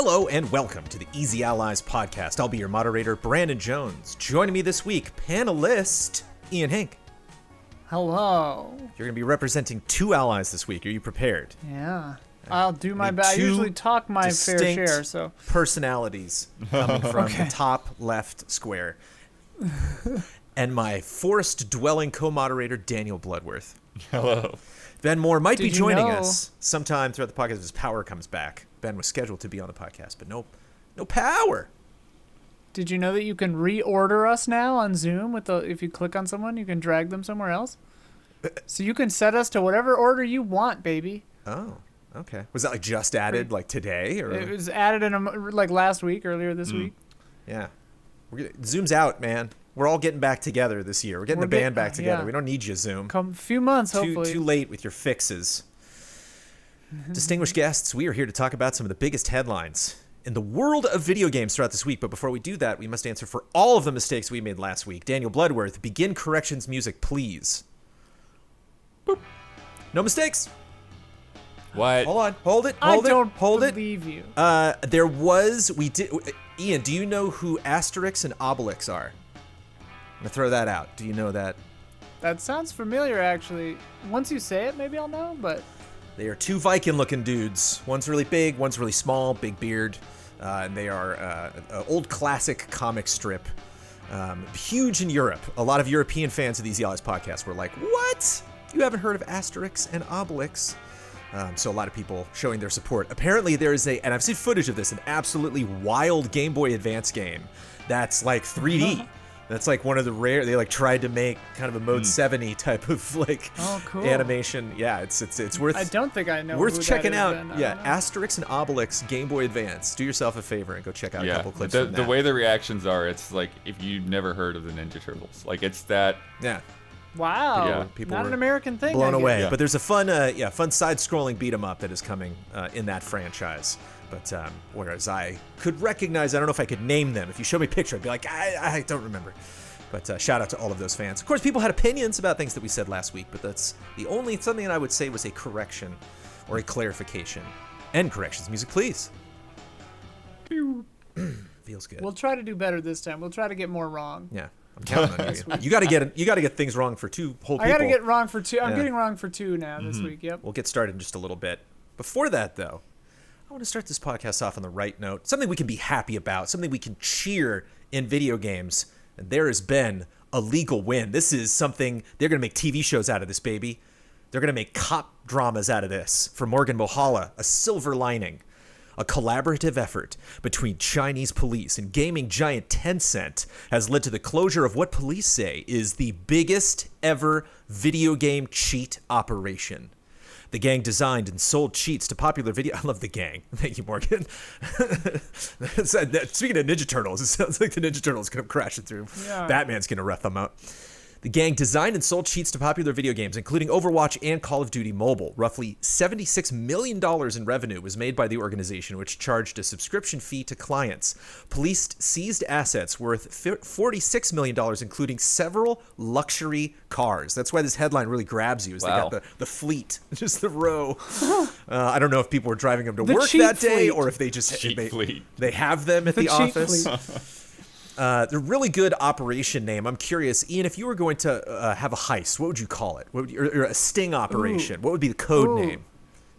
Hello and welcome to the Easy Allies podcast. I'll be your moderator, Brandon Jones. Joining me this week, panelist Ian Hank. Hello. You're going to be representing two allies this week. Are you prepared? Yeah. I'll do my best. I usually talk my fair share, so. Personalities coming from the top left square. And my forest-dwelling co-moderator, Daniel Bloodworth. Hello. Ben Moore might be joining us sometime throughout the podcast if his power comes back. Ben was scheduled to be on the podcast, but no power. Did you know that you can reorder us now on Zoom if you click on someone, you can drag them somewhere else? So you can set us to whatever order you want, baby. Oh, okay. Was that just added today, or it was added in last week, earlier this week? Yeah. Zoom's out, man. We're all getting back together this year. We're getting the band back together. Yeah. We don't need you, Zoom. Come a few months, hopefully. Too late with your fixes. Distinguished guests, we are here to talk about some of the biggest headlines in the world of video games throughout this week. But before we do that, we must answer for all of the mistakes we made last week. Daniel Bloodworth, begin corrections music, please. Boop. No mistakes. What? Hold on. Hold it. I don't believe you. Ian, do you know who Asterix and Obelix are? I'm going to throw that out. Do you know that? That sounds familiar, actually. Once you say it, maybe I'll know, but... They are two Viking-looking dudes. One's really big, one's really small, big beard. And they are an old classic comic strip. Huge in Europe. A lot of European fans of these Allies podcasts were like, what? You haven't heard of Asterix and Obelix? So a lot of people showing their support. Apparently there is and I've seen footage of this, an absolutely wild Game Boy Advance game that's like 3D. That's like one of the rare, they tried to make kind of a Mode 70 type of cool. animation. Yeah, it's worth. I don't think I know. Worth checking out. Then. Yeah, Asterix and Obelix Game Boy Advance. Do yourself a favor and go check out a couple clips from that. The way the reactions are, it's like if you've never heard of the Ninja Turtles. Like it's that. Yeah. Wow. Yeah, people not an American thing. Blown away. Yeah. But there's a fun side-scrolling beat 'em up that is coming in that franchise. But whereas I could recognize, I don't know if I could name them. If you show me a picture, I'd be like, I don't remember. But shout out to all of those fans. Of course, people had opinions about things that we said last week, but that's the only something that I would say was a correction or a clarification. End corrections music, please. Feels good. We'll try to do better this time. We'll try to get more wrong. Yeah. I'm counting on you. You got to get things wrong for two whole people. I got to get wrong for two. I'm getting wrong for two now this week. Yep. We'll get started in just a little bit. Before that, though, I want to start this podcast off on the right note. Something we can be happy about. Something we can cheer in video games. And there has been a legal win. This is something, they're going to make TV shows out of this, baby. They're going to make cop dramas out of this. For Morgan Mohala, A Silver Lining. A collaborative effort between Chinese police and gaming giant Tencent has led to the closure of what police say is the biggest ever video game cheat operation. The gang designed and sold cheats to popular video... I love the gang. Thank you, Morgan. Speaking of Ninja Turtles, it sounds like the Ninja Turtles come crashing through. Yeah. Batman's going to ret them out. The gang designed and sold cheats to popular video games, including Overwatch and Call of Duty Mobile. Roughly $76 million in revenue was made by the organization, which charged a subscription fee to clients. Police seized assets worth $46 million, including several luxury cars. That's why this headline really grabs you, is wow. They got the fleet, just the row. I don't know if people were driving them to work that day, fleet. Or if they just fleet. They have them at the office. They're really good operation name. I'm curious, Ian, if you were going to have a heist, what would you call it? What would or a sting operation? What would be the code name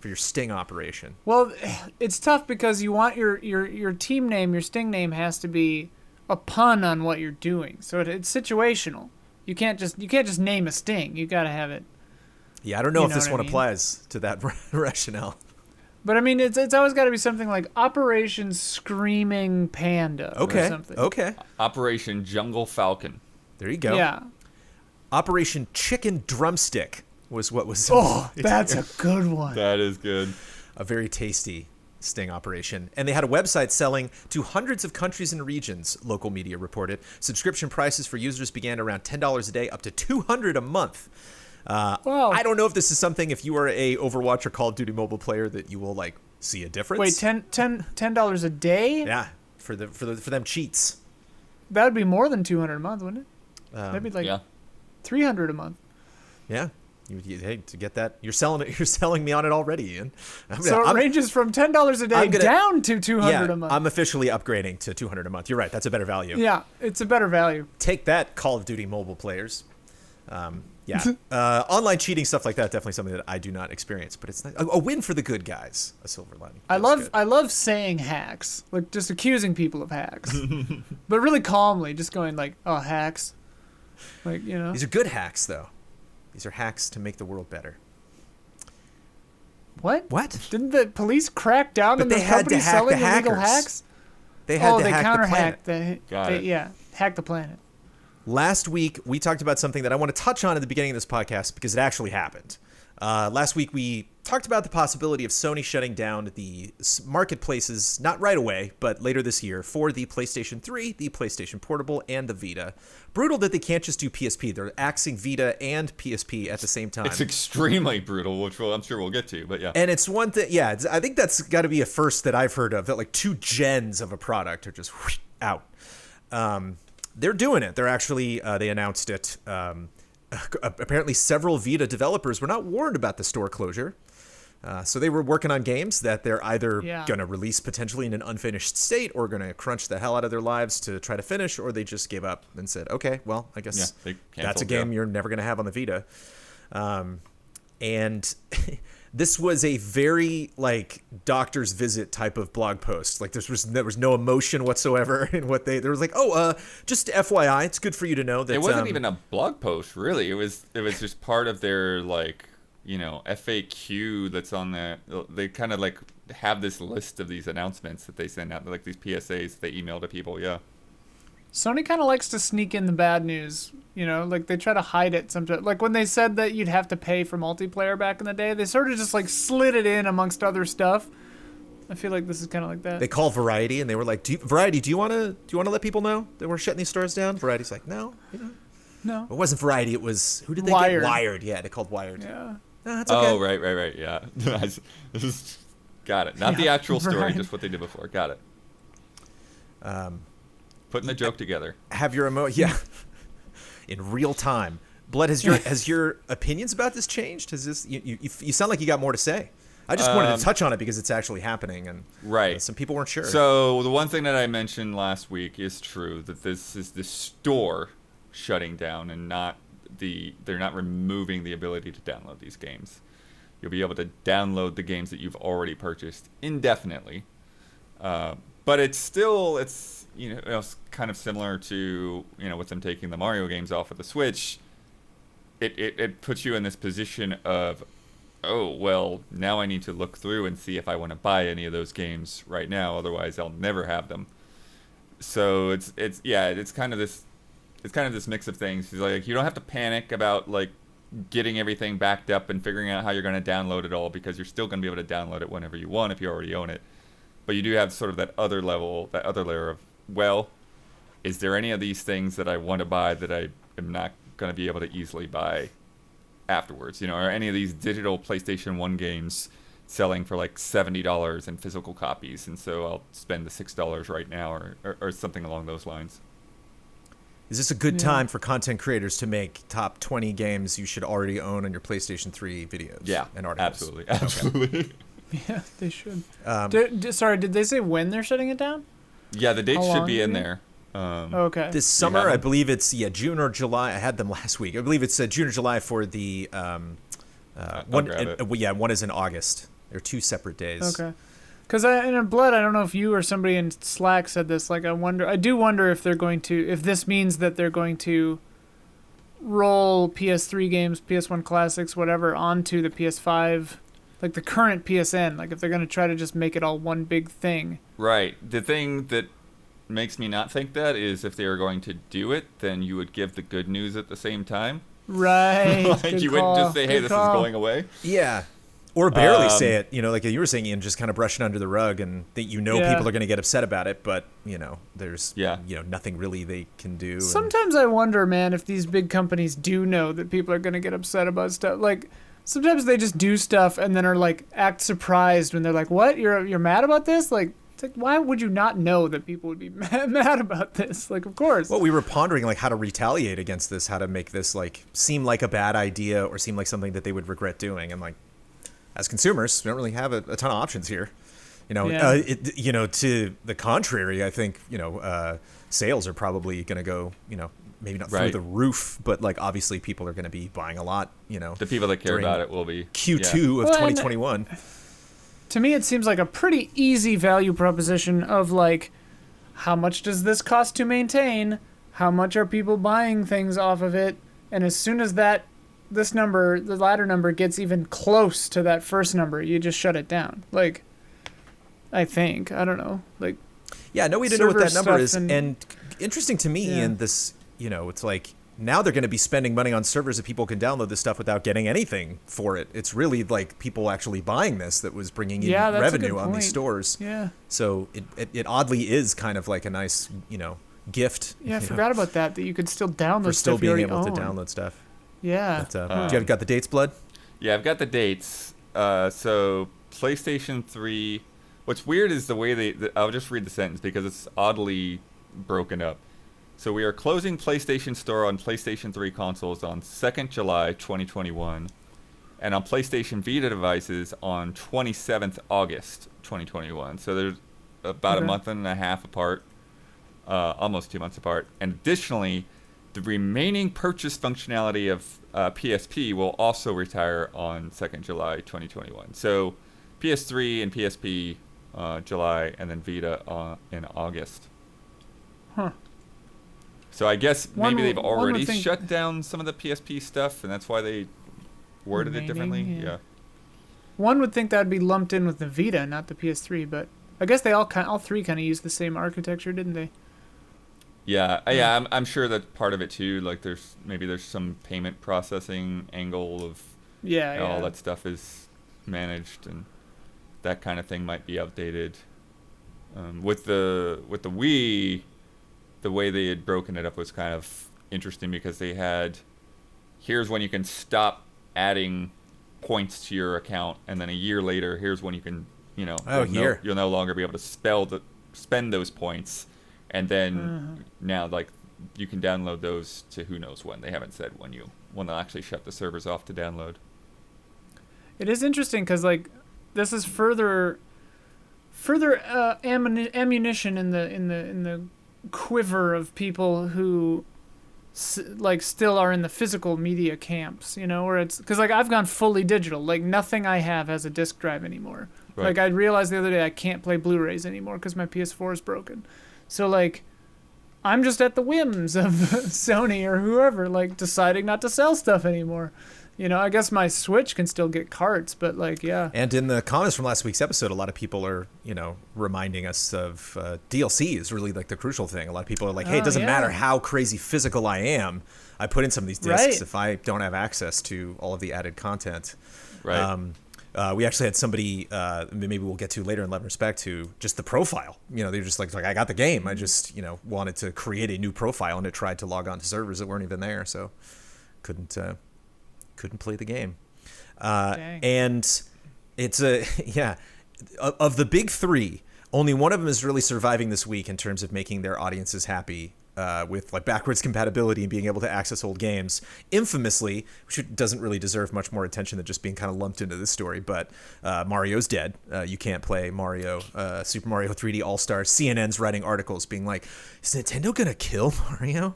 for your sting operation? Well, it's tough because you want your team name, your sting name has to be a pun on what you're doing. So it's situational. You can't just name a sting. You got to have it. Yeah, I don't know if this one applies to that rationale. But I mean, it's always got to be something like Operation Screaming Panda or something. Okay. Operation Jungle Falcon. There you go. Yeah. Operation Chicken Drumstick was what was. Oh, that's a good one. That is good. A very tasty sting operation. And they had a website selling to hundreds of countries and regions, local media reported. Subscription prices for users began around $10 a day, up to $200 a month. I don't know if this is something, if you are a Overwatch or Call of Duty mobile player, that you will see a difference. Wait, $10 a day? Yeah, for them cheats. That would be more than $200 a month, wouldn't it? Maybe $300 a month. Yeah. Hey, to get that, you're selling it. You're selling me on it already, Ian. So it ranges from $10 a day down to $200 a month. I'm officially upgrading to $200 a month. You're right. That's a better value. Yeah, it's a better value. Take that, Call of Duty mobile players. Online cheating, stuff like that, definitely something that I do not experience. But it's a win for the good guys. A silver lining. I love saying hacks, like just accusing people of hacks, but really calmly, just going like, "Oh, hacks," like These are good hacks, though. These are hacks to make the world better. What? What? Didn't the police crack down on those companies selling illegal hacks? They had to they hack counter-hacked the planet. Yeah, hack the planet. Last week, we talked about something that I want to touch on at the beginning of this podcast because it actually happened. Last week, we talked about the possibility of Sony shutting down the marketplaces, not right away, but later this year, for the PlayStation 3, the PlayStation Portable, and the Vita. Brutal that they can't just do PSP. They're axing Vita and PSP at the same time. It's extremely brutal, which I'm sure we'll get to, but yeah. And it's one thing, I think that's got to be a first that I've heard of, that like 2 gens of a product are just whoosh, out. They're doing it. They're actually, they announced it. Apparently several Vita developers were not warned about the store closure. So they were working on games that they're either going to release potentially in an unfinished state or going to crunch the hell out of their lives to try to finish, or they just gave up and said, okay, well, I guess that's a game you're never going to have on the Vita. And this was a very like doctor's visit type of blog post. Like there was no emotion whatsoever in what there was like, just FYI, it's good for you to know that it wasn't even a blog post really. It was just part of their like, FAQ that's on there. They kind of like have this list of these announcements that they send out, like these PSAs they email to people. Yeah. Sony kind of likes to sneak in the bad news, like they try to hide it sometimes. Like when they said that you'd have to pay for multiplayer back in the day, they sort of just like slid it in amongst other stuff. I feel like this is kind of like that. They called Variety and they were like, Variety, do you want to let people know that we're shutting these stores down? Variety's like, no. No. It wasn't Variety. It was, who did they Wired. get? Wired. Yeah, they called Wired. Yeah. No, that's okay. Oh, right. Yeah. Got it. Not the actual story, just what they did before. Got it. Putting the joke together. Have your in real time. Blood, has your opinions about this changed? Has this you sound like you got more to say? I just wanted to touch on it because it's actually happening, and some people weren't sure. So the one thing that I mentioned last week is true, that this is the store shutting down and they're not removing the ability to download these games. You'll be able to download the games that you've already purchased indefinitely, but it's kind of similar to with them taking the Mario games off of the Switch. It puts you in this position of, oh well, now I need to look through and see if I want to buy any of those games right now, otherwise I'll never have them. So it's kind of this mix of things. It's like you don't have to panic about like getting everything backed up and figuring out how you're going to download it all, because you're still going to be able to download it whenever you want if you already own it. But you do have sort of that other layer of, well, is there any of these things that I want to buy that I am not going to be able to easily buy afterwards? Or any of these digital PlayStation 1 games selling for like $70 in physical copies, and so I'll spend the $6 right now or something along those lines. Is this a good time for content creators to make top 20 games you should already own on your PlayStation 3 videos? Yeah, and articles? Absolutely. Okay. Yeah, they should. Did they say when they're shutting it down? Yeah, the date should be in there. Okay. This summer, I believe it's June or July. I had them last week. I believe it's June or July for the one. One is in August. They're 2 separate days. Okay. Because in Blood, I don't know if you or somebody in Slack said this. Like, I do wonder if if this means that they're going to roll PS3 games, PS1 classics, whatever, onto the PS5, like the current PSN. Like, if they're going to try to just make it all one big thing. Right. The thing that makes me not think that is if they were going to do it, then you would give the good news at the same time. Right. Like you wouldn't just say, hey, this is going away. Yeah. Or barely say it, like you were saying, Ian, just kind of brush it under the rug, and that people are going to get upset about it, but there's nothing really they can do. Sometimes I wonder, man, if these big companies do know that people are going to get upset about stuff. Like sometimes they just do stuff and then are like act surprised when they're like, "What? You're mad about this?" Like It's like, why would you not know that people would be mad about this? Like, of course. Well, we were pondering like how to retaliate against this, how to make this like seem like a bad idea or seem like something that they would regret doing. And like, as consumers, we don't really have a ton of options here. To the contrary, I think sales are probably going to go maybe not through the roof, but like obviously people are going to be buying a lot. The people that care about it will be Q2 of 2021. To me, it seems like a pretty easy value proposition of like, how much does this cost to maintain? How much are people buying things off of it? And as soon as the latter number gets even close to that first number, you just shut it down. Like, I think, I don't know, like. Yeah, no, we didn't know what that number is. And interesting to me in this, it's like, now they're going to be spending money on servers that people can download this stuff without getting anything for it. It's really like people actually buying this that was bringing in revenue on these stores. Yeah. So it oddly is kind of like a nice, gift. Yeah, I forgot about that you could still download for stuff still being able to download stuff. Yeah. But, do you have got the dates, Blood? Yeah, I've got the dates. So PlayStation 3. What's weird is the way I'll just read the sentence because it's oddly broken up. So we are closing PlayStation Store on PlayStation 3 consoles on 2nd July 2021, and on PlayStation Vita devices on 27th August 2021. So there's about a month and a half apart, almost 2 months apart. And additionally, the remaining purchase functionality of PSP will also retire on 2nd July 2021. So PS3 and PSP July, and then Vita in August. Huh. So I guess maybe they've already shut down some of the PSP stuff, and that's why they worded it differently. Yeah. One would think that would be lumped in with the Vita, not the PS3, but I guess they all three kind of use the same architecture, didn't they? Yeah, I'm sure that's part of it too. Like there's some payment processing angle of all that stuff is managed, and that kind of thing might be outdated. With the Wii, the way they had broken it up was kind of interesting because they had, here's when you can stop adding points to your account, and then a year later, here's when you can, you'll no longer be able to spend those points, and then now like you can download those to who knows when. They haven't said when they'll actually shut the servers off to download. It is interesting because like this is further ammunition in the quiver of people who still are in the physical media camps, where it's because like I've gone fully digital. Like nothing I have has a disc drive anymore. Right. Like I realized the other day I can't play Blu-rays anymore because my PS4 is broken. So like I'm just at the whims of Sony or whoever, like deciding not to sell stuff anymore. I guess my Switch can still get carts, but like, yeah. And in the comments from last week's episode, a lot of people are, reminding us of DLC is really like the crucial thing. A lot of people are like, hey, it doesn't matter how crazy physical I am. I put in some of these discs if I don't have access to all of the added content. Right. We actually had somebody, maybe we'll get to later in Love and Respect, to just the profile. They're just like I got the game. I just, wanted to create a new profile, and it tried to log on to servers that weren't even there. So couldn't play the game. And it's of the big three, only one of them is really surviving this week in terms of making their audiences happy with like backwards compatibility and being able to access old games. Infamously, which doesn't really deserve much more attention than just being kind of lumped into this story, but Mario's dead. You can't play Mario, Super Mario 3D All-Stars. CNN's writing articles being like, is Nintendo gonna kill Mario?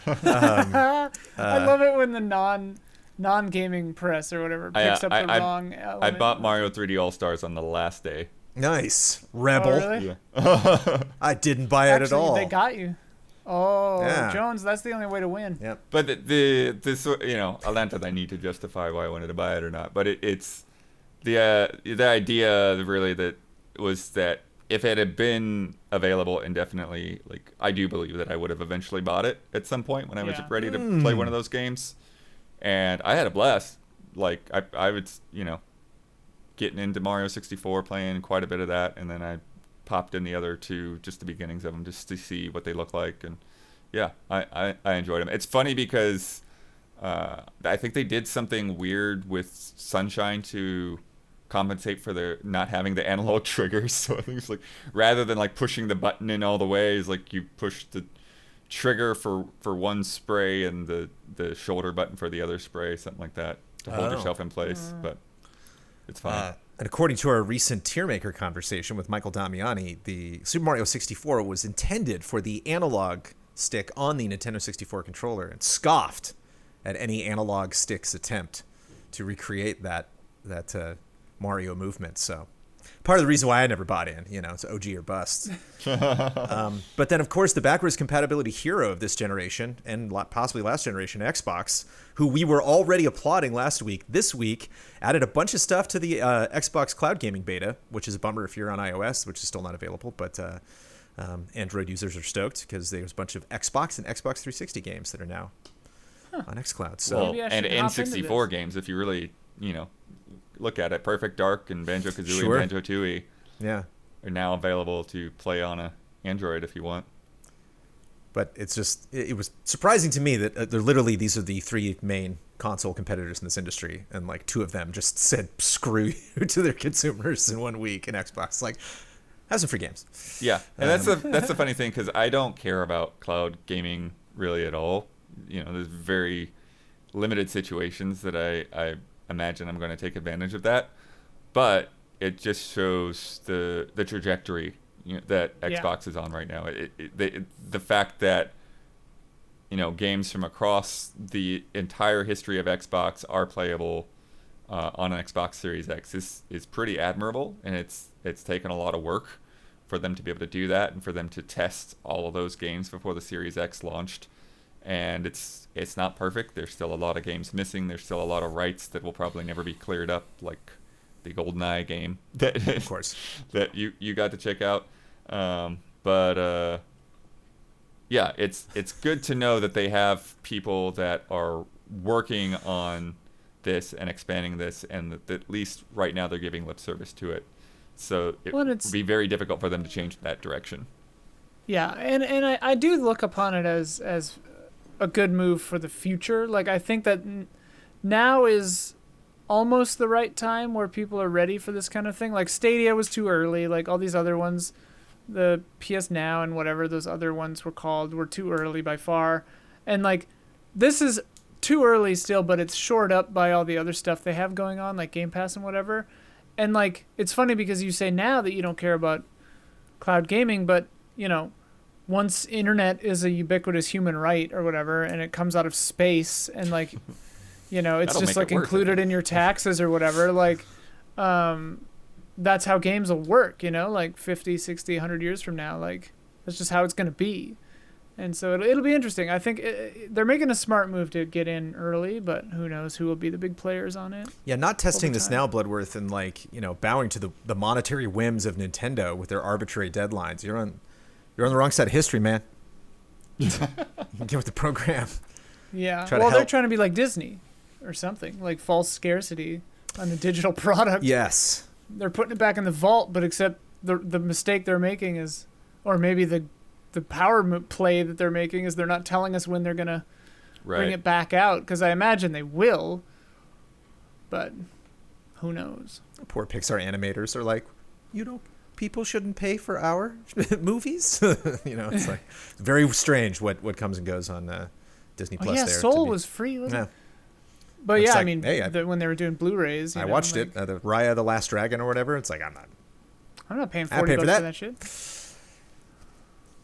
I love it when the non-gaming press or whatever picks up the wrong element. I bought Mario 3D All-Stars on the last day. Nice. Rebel. Oh, really? Yeah. I didn't buy it at all. They got you. Oh, yeah. Jones, that's the only way to win. Yep. But I'll not that I need to justify why I wanted to buy it or not, but it's the idea really that was that if it had been available indefinitely, like I do believe that I would have eventually bought it at some point when I was ready to play one of those games. And I had a blast. Like I would, getting into Mario 64, playing quite a bit of that, and then I popped in the other two, just the beginnings of them, just to see what they look like. And yeah, I enjoyed them. It's funny because I think they did something weird with Sunshine to compensate for their not having the analog triggers. So I think it's like rather than like pushing the button in all the way, is like you push the trigger for one spray and the shoulder button for the other spray, something like that, to hold yourself in place. But it's fine. And according to our recent tier maker conversation with Michael Damiani, the Super Mario 64 was intended for the analog stick on the Nintendo 64 controller, and scoffed at any analog stick's attempt to recreate that Mario movement. So part of the reason why I never bought in, it's OG or bust. But then, of course, the backwards compatibility hero of this generation, and possibly last generation, Xbox, who we were already applauding last week, this week added a bunch of stuff to the Xbox Cloud Gaming Beta, which is a bummer if you're on iOS, which is still not available, but Android users are stoked because there's a bunch of Xbox and Xbox 360 games that are now on xCloud. So and N64 games, if you really, look at it. Perfect Dark and Banjo-Kazooie and Banjo-Tooie are now available to play on a Android if you want. But it's just, it was surprising to me that these are the three main console competitors in this industry, and like two of them just said screw you to their consumers in 1 week, and Xbox like, have some free games. Yeah, and that's the funny thing, because I don't care about cloud gaming really at all. There's very limited situations that I imagine I'm going to take advantage of that, but it just shows the trajectory that Xbox is on right now. The fact that games from across the entire history of Xbox are playable on an Xbox Series X is pretty admirable, and it's taken a lot of work for them to be able to do that, and for them to test all of those games before the Series X launched. And it's not perfect. There's still a lot of games missing. There's still a lot of rights that will probably never be cleared up, like the GoldenEye game that of course that you got to check out. But it's good to know that they have people that are working on this and expanding this, and that at least right now they're giving lip service to it. So it would be very difficult for them to change that direction. Yeah, and I do look upon it as a good move for the future. Like, I think that now is almost the right time where people are ready for this kind of thing. Like, Stadia was too early. Like, all these other ones, the PS Now and whatever those other ones were called, were too early by far. And, like, this is too early still, but it's shored up by all the other stuff they have going on, like Game Pass and whatever. And, like, it's funny because you say now that you don't care about cloud gaming, but, once internet is a ubiquitous human right or whatever, and it comes out of space, and like, it's just like included in your taxes or whatever, like, that's how games will work, like 50, 60, 100 years from now, like, that's just how it's going to be. And so it'll be interesting. I think they're making a smart move to get in early, but who knows who will be the big players on it. Yeah, not testing this now, Bloodworth, and like, bowing to the monetary whims of Nintendo with their arbitrary deadlines. You're on the wrong side of history, man. Get with the program. Yeah. They're trying to be like Disney or something, like false scarcity on the digital product. Yes. They're putting it back in the vault, but except the mistake they're making is, or maybe the power play that they're making is they're not telling us when they're going to bring it back out, because I imagine they will, but who knows? Poor Pixar animators are like, people shouldn't pay for our movies. It's like very strange what comes and goes on Disney Plus. Yeah, Soul was free, wasn't it? But yeah, like, when they were doing Blu-rays, I watched it, the Raya the Last Dragon or whatever. It's like I'm not paying $40 for that shit.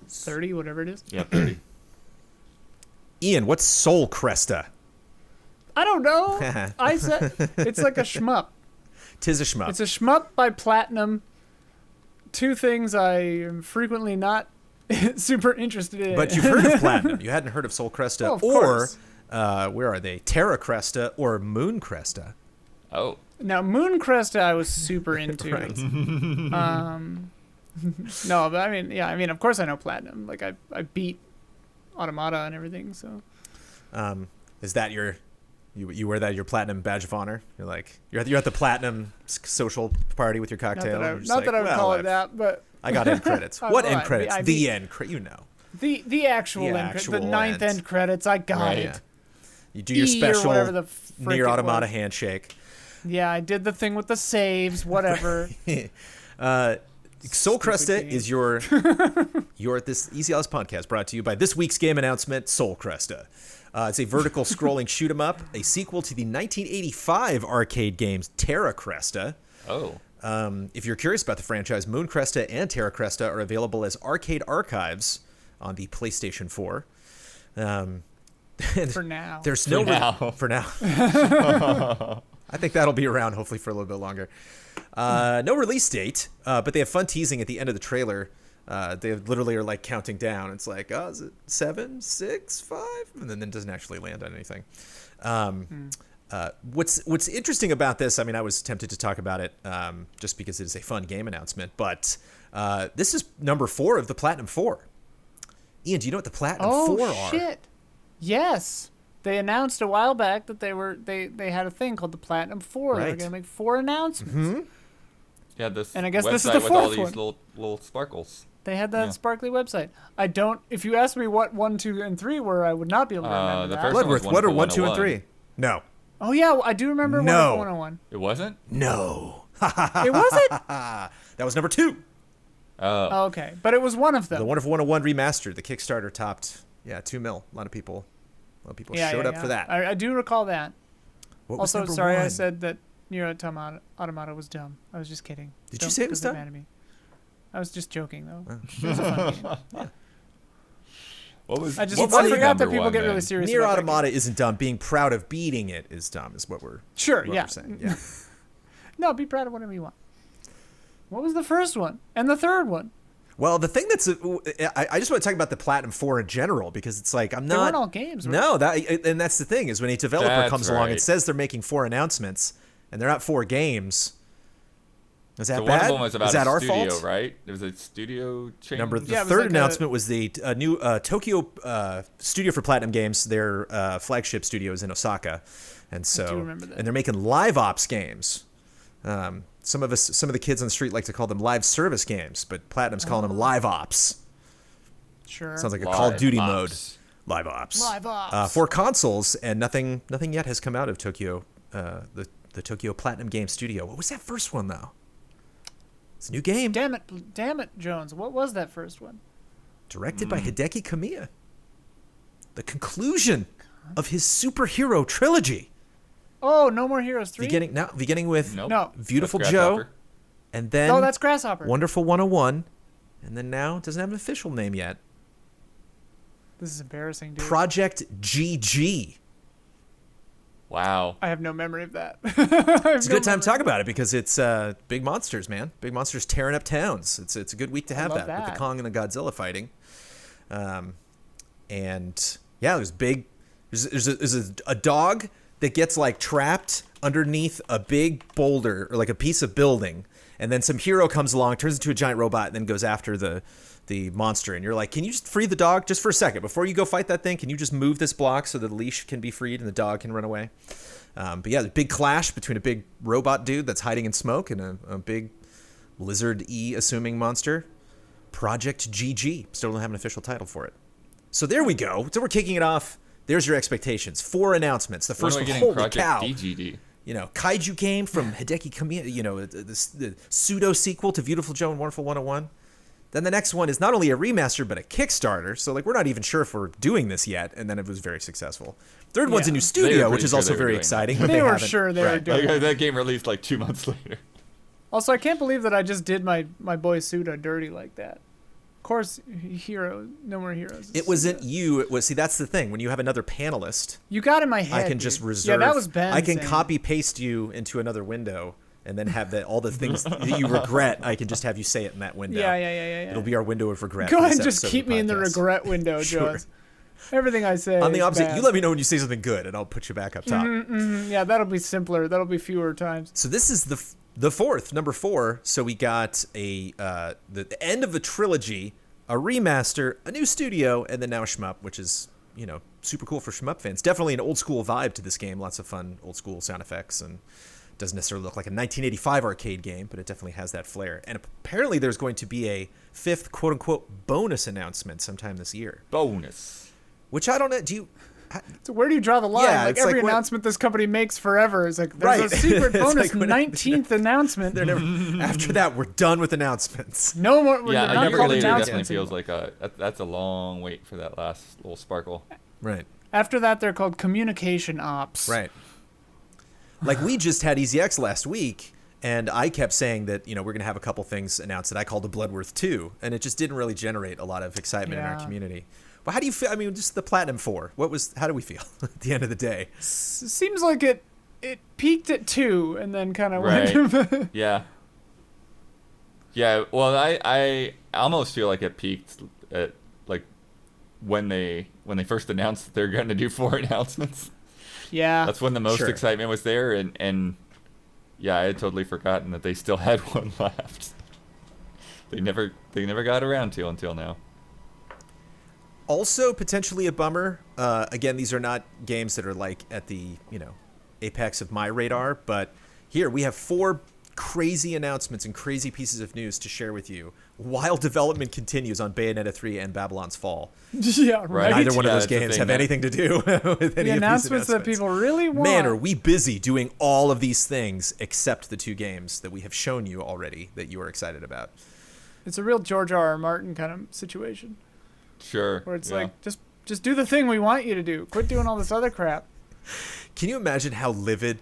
30, whatever it is. Yeah, 30. Ian, what's Soul Cresta? I don't know. I said it's like a shmup. 'Tis a shmup. It's a shmup by Platinum. Two things I am frequently not super interested in. But you've heard of Platinum. You hadn't heard of Soul Cresta, of course. Where are they? Terra Cresta or Moon Cresta? Oh. Now, Moon Cresta I was super into. Right. No, but I mean, of course I know Platinum. Like, I beat Automata and everything, so. Is that you wear that as your Platinum badge of honor? You're like, you're at the Platinum social party with your cocktail. Not that I would call it that, but. I got end credits. What end credits? The end credits, The actual end credits. The ninth end credits. I got it. Yeah. You do your special or whatever the Nier Automata handshake. Yeah, I did the thing with the saves, whatever. Soul Cresta game. is your this Easy Alice podcast brought to you by this week's game announcement, Soul Cresta. It's a vertical scrolling shoot 'em up, a sequel to the 1985 arcade games Terra Cresta. Oh. If you're curious about the franchise, Moon Cresta and Terra Cresta are available as arcade archives on the PlayStation 4. For now. There's for now. I think that'll be around hopefully for a little bit longer. No release date, but they have fun teasing at the end of the trailer. They literally are like counting down. It's like, oh, is it 7, 6, 5? And then it doesn't actually land on anything. What's interesting about this, I mean, I was tempted to talk about it just because it is a fun game announcement, but this is number 4 of the Platinum 4. Ian, do you know what the Platinum 4 are? Oh, shit. Yes. They announced a while back that they had a thing called the Platinum 4. They were Right. going to make 4 announcements. Mm-hmm. Yeah, this And I guess website this is the with all fourth these one. little sparkles. They had that Yeah. sparkly website. If you asked me what 1, 2, and 3 were, I would not be able to remember the that. first one was Bloodworth, what are 1, 2, and 101. 3? No. Oh, yeah, I do remember No. 101. It wasn't? No. It wasn't? That was number 2. Oh, okay. But it was one of them. The Wonderful 101 remastered. The Kickstarter topped, $2 million. A lot of people showed up for that. I do recall that. What was Also, number sorry 1? I said that Nier Automata was dumb. I was just kidding. Did you say it was Don't dumb? get mad at me. I was just joking, though. It was a fun game. What was I what was forgot that number people one, get then? really serious Nier about that Automata isn't dumb. Being proud of beating it is dumb, is what we're, game. Sure, what yeah. we're saying. Yeah. No, be proud of whatever you want. What was the first one? And the third one? Well, the thing that's, I just want to talk about the Platinum 4 in general, because it's like, I'm They not. weren't all games, right? No, and that's the thing, is when a developer That's comes along and right. says they're making 4 announcements, and they're not 4 games. Is that So bad? one of them was about is that a our studio, fault? right? There was a studio change. The Yeah, it was third like announcement was the new Tokyo studio for Platinum Games. Their flagship studio is in Osaka, and so do remember that. and they're making live ops games. Some of the kids on the street like to call them live service games, but Platinum's calling them live ops. Sure. Sounds like a Call of Duty mode. Ops. Live ops. Live ops. For consoles, and nothing yet has come out of Tokyo. The Tokyo Platinum Game Studio. What was that first one though? It's a new game. Damn it, Jones. What was that first one? Directed by Hideki Kamiya. The conclusion of his superhero trilogy. Oh, No More Heroes 3? Beginning with Nope. No. Beautiful That's Joe, Grasshopper. and then Oh, that's Grasshopper. Wonderful 101, and then now it doesn't have an official name yet. This is embarrassing, dude. Project GG. Wow. I have no memory of that. It's a good time to talk about it because it's big monsters, man. Big monsters tearing up towns. It's a good week to have love that with the that. Kong and the Godzilla fighting. And yeah, there's big. There's a dog that gets like trapped underneath a big boulder or like a piece of building, and then some hero comes along, turns into a giant robot, and then goes after the monster. And you're like, can you just free the dog just for a second before you go fight that thing? Can you just move this block so the leash can be freed and the dog can run away? But yeah, the big clash between a big robot dude that's hiding in smoke and a big lizard-y assuming monster. Project GG. Still don't have an official title for it. So there we go. So we're kicking it off. There's your expectations. 4 announcements. The When first are we one, getting holy Project cow. DGD? Kaiju game from Hideki Kamiya, the pseudo-sequel to Beautiful Joe and Wonderful 101. Then the next one is not only a remaster, but a Kickstarter. So, we're not even sure if we're doing this yet. And then it was very successful. Third one's a Yeah. new They studio, were which is pretty also sure they were very doing exciting. that. But They were haven't. sure they were Right. doing it. That game released like 2 months later. Also, I can't believe that I just did my boy Suda dirty like that. Of course, No More Heroes. It wasn't you. It was, see, that's the thing. When you have another panelist, You got in my head. I can dude. just reserve. Yeah, that was Ben. I can saying copy paste you into another window and then have all the things that you regret. I can just have you say it in that window. Yeah. It'll be our window of regret. Go for ahead this and just episode keep of me in the podcast. regret window, Sure. Jones. Everything I say. On the is opposite, bad. you let me know when you say something good, and I'll put you back up top. Yeah, that'll be simpler. That'll be fewer times. So this is the fourth, number 4. So we got the end of the trilogy, a remaster, a new studio, and then now a shmup, which is super cool for shmup fans. Definitely an old school vibe to this game. Lots of fun old school sound effects, and doesn't necessarily look like a 1985 arcade game, but it definitely has that flair. And apparently there's going to be a 5th quote unquote bonus announcement sometime this year. Bonus. Which I don't know. So where do you draw the line? Yeah, like it's every like what- announcement this company makes forever is like, Right. there's a secret It's bonus like when- 19th announcement. They're never, after that, we're done with announcements. No more. Yeah, they're a not year called later definitely announcements feels anymore. like that's a long wait for that last little sparkle. Right. After that, they're called communication ops. Right. Like we just had EZX last week, and I kept saying that, we're going to have a couple things announced that I called the Bloodworth 2, and it just didn't really generate a lot of excitement in our Yeah. community. But how do you feel? I mean, just the Platinum 4. How do we feel at the end of the day? Seems like it peaked at 2 and then kind of Right. went. Yeah. Yeah. Well, I almost feel like it peaked at like when they first announced that they're going to do 4 announcements. Yeah. That's when the most Sure. excitement was there, and yeah, I had totally forgotten that they still had one left. They never got around to until now. Also, potentially a bummer. Again, these are not games that are like at the, apex of my radar, but here we have 4 crazy announcements and crazy pieces of news to share with you while development continues on Bayonetta 3 and Babylon's Fall. Yeah, right. Neither one of Yeah, those that's the games thing, have man. anything to do with any The of these announcements that people really want. Man, are we busy doing all of these things except the 2 games that we have shown you already that you are excited about. It's a real George R. R. Martin kind of situation Sure. where it's yeah. like, just do the thing we want you to do. Quit doing all this other crap. Can you imagine how livid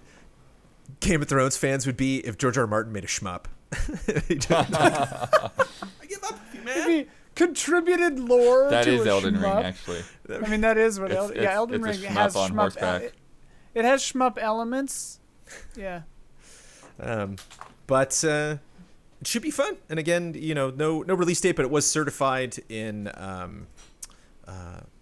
Game of Thrones fans would be if George R. R. Martin made a shmup? I give up with you, man. Maybe contributed lore That to is a Elden shmup. Ring, actually. I mean, that is what Elden it's a Ring shmup has. on horseback. It has shmup elements. Yeah. But it should be fun. And again, no release date, but it was certified in